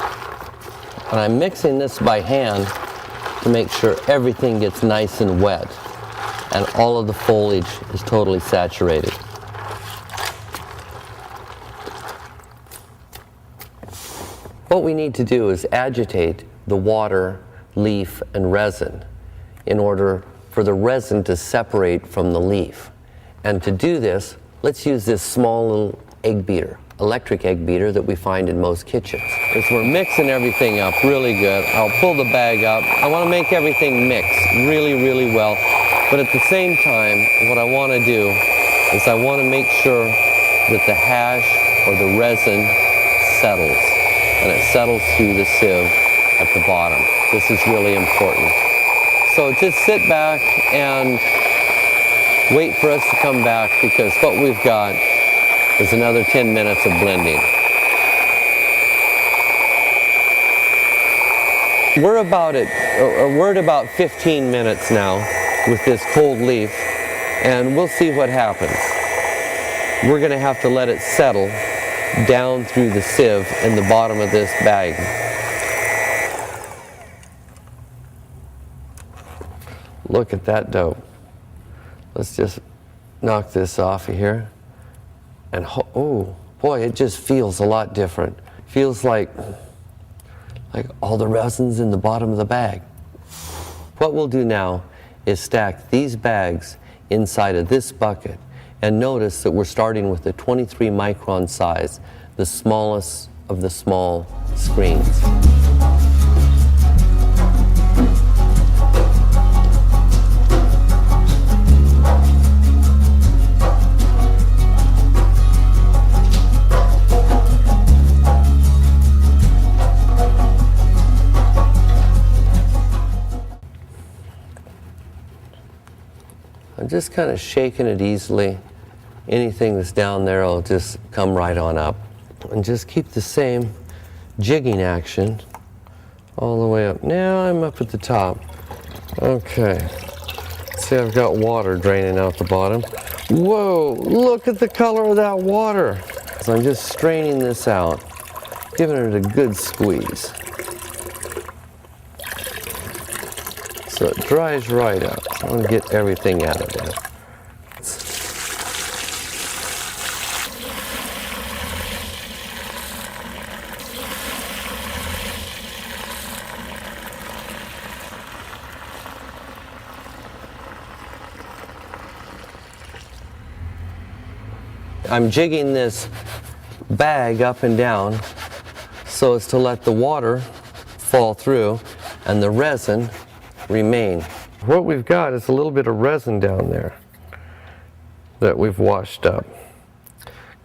And I'm mixing this by hand to make sure everything gets nice and wet and all of the foliage is totally saturated. What we need to do is agitate the water, leaf, and resin in order for the resin to separate from the leaf. And to do this, let's use this small little egg beater, electric egg beater that we find in most kitchens. As we're mixing everything up really good, I'll pull the bag up. I want to make everything mix really, really well. But at the same time, what I want to do is I want to make sure that the hash or the resin settles, and it settles through the sieve at the bottom. This is really important. So just sit back and wait for us to come back, because what we've got is another 10 minutes of blending. We're at about 15 minutes now with this cold leaf, and we'll see what happens. We're going to have to let it settle down through the sieve in the bottom of this bag. Look at that dough. Let's just knock this off of here. And oh boy, it just feels a lot different. Feels like all the resin's in the bottom of the bag. What we'll do now is stack these bags inside of this bucket, and notice that we're starting with the 23 micron size, the smallest of the small screens. I'm just kind of shaking it easily. Anything that's down there will just come right on up. And just keep the same jigging action all the way up. Now I'm up at the top. Okay. See, I've got water draining out the bottom. Whoa, look at the color of that water. So I'm just straining this out, giving it a good squeeze. So it dries right up. I want to get everything out of there. I'm jigging this bag up and down so as to let the water fall through and the resin remain. What we've got is a little bit of resin down there that we've washed up.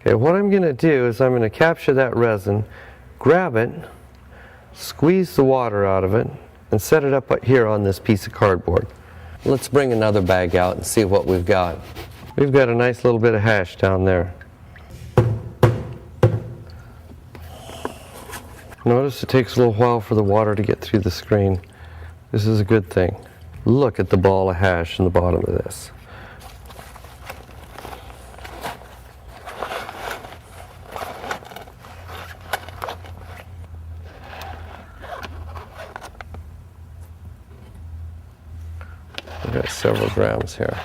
Okay, what I'm going to do is I'm going to capture that resin, grab it, squeeze the water out of it, and set it up here on this piece of cardboard. Let's bring another bag out and see what we've got. We've got a nice little bit of hash down there. Notice it takes a little while for the water to get through the screen. This is a good thing. Look at the ball of hash in the bottom of this. I've got several grams here.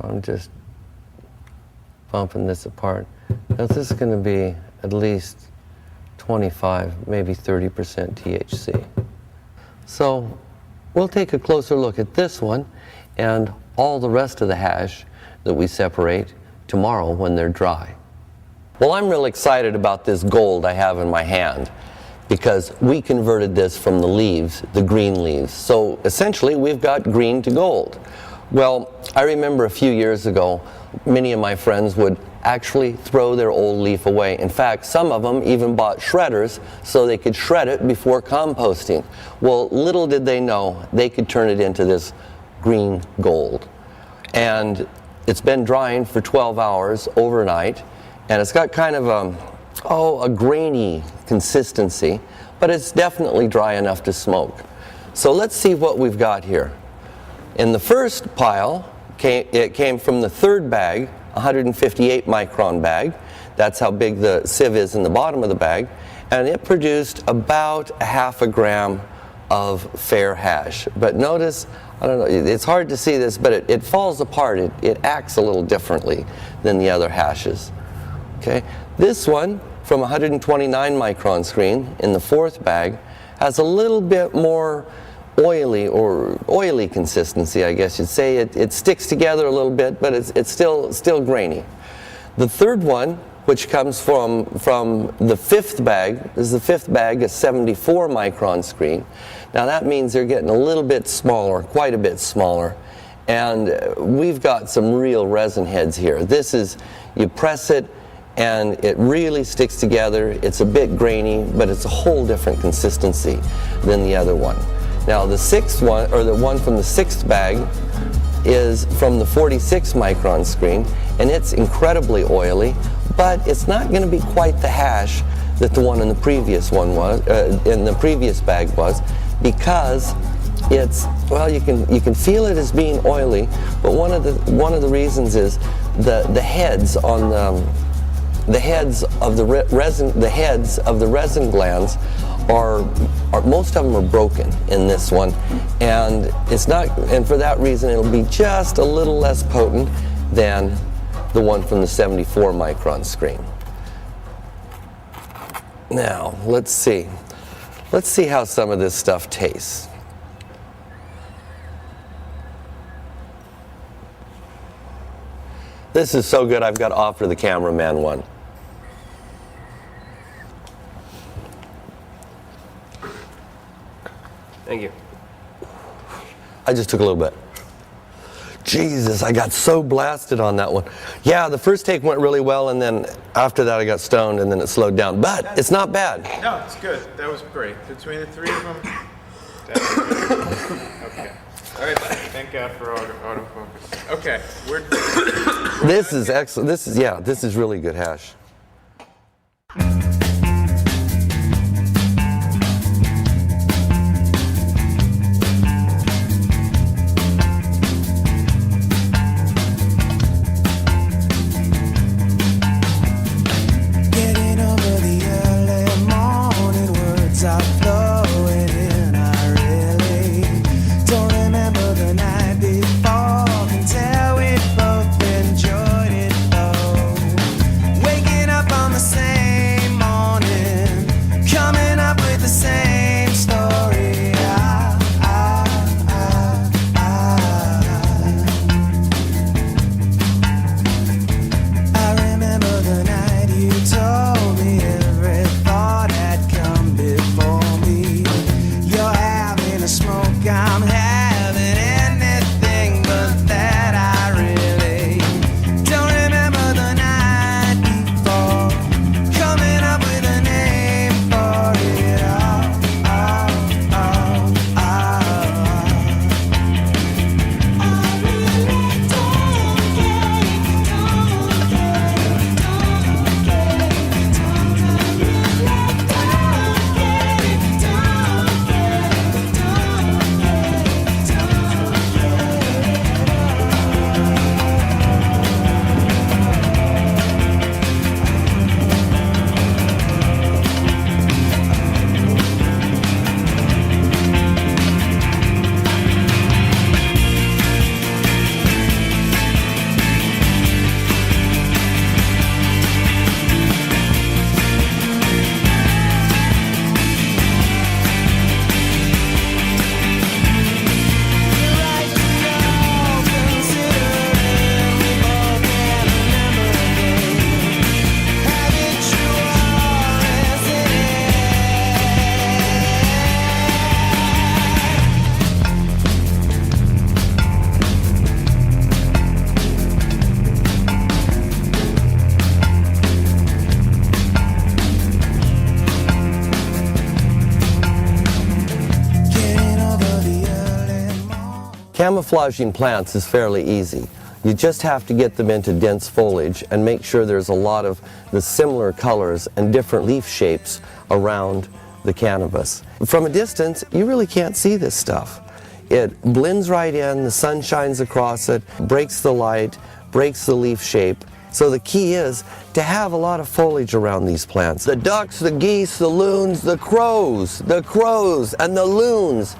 I'm just bumping this apart. Now this is going to be at least 25, maybe 30% THC. So we'll take a closer look at this one and all the rest of the hash that we separate tomorrow when they're dry. Well, I'm real excited about this gold I have in my hand because we converted this from the leaves, the green leaves. So essentially we've got green to gold. Well, I remember a few years ago, many of my friends would actually throw their old leaf away. In fact, some of them even bought shredders so they could shred it before composting. Well, little did they know they could turn it into this green gold. And it's been drying for 12 hours overnight, and it's got kind of a grainy consistency, but it's definitely dry enough to smoke. So let's see what we've got here. In the first pile, it came from the third bag, 158 micron bag. That's how big the sieve is in the bottom of the bag. And it produced about a half a gram of fair hash. But notice, I don't know, it's hard to see this, but it falls apart. It acts a little differently than the other hashes. Okay, this one from 129 micron screen in the fourth bag has a little bit more oily consistency, I guess you'd say. It sticks together a little bit, but it's still grainy. The third one, which comes from the fifth bag, this is the fifth bag, a 74 micron screen. Now that means they're getting a little bit smaller, quite a bit smaller, And we've got some real resin heads here. This is, you press it and it really sticks together. It's a bit grainy, but it's a whole different consistency than the other one. Now the sixth one, or the one from the sixth bag, is from the 46 micron screen, and it's incredibly oily, but it's not going to be quite the hash that the one in the previous one was, in the previous bag was, because it's, well, you can feel it as being oily, but one of the reasons is the heads on the heads of the resin glands are most of them are broken in this one, and it's not, and for that reason it'll be just a little less potent than the one from the 74 micron screen. Now let's see how some of this stuff tastes. This is so good I've got to offer the cameraman one. Thank you. I just took a little bit. Jesus, I got so blasted on that one. Yeah, the first take went really well, and then after that I got stoned, and then it slowed down. But it's not bad. No, it's good. That was great. Between the three of them, that was good. Okay. All right. Thank God for autofocus. Okay. This is excellent. This is really good hash. Camouflaging plants is fairly easy. You just have to get them into dense foliage and make sure there's a lot of the similar colors and different leaf shapes around the cannabis. From a distance, you really can't see this stuff. It blends right in, the sun shines across it, breaks the light, breaks the leaf shape. So the key is to have a lot of foliage around these plants. The ducks, the geese, the loons, the crows, and the loons.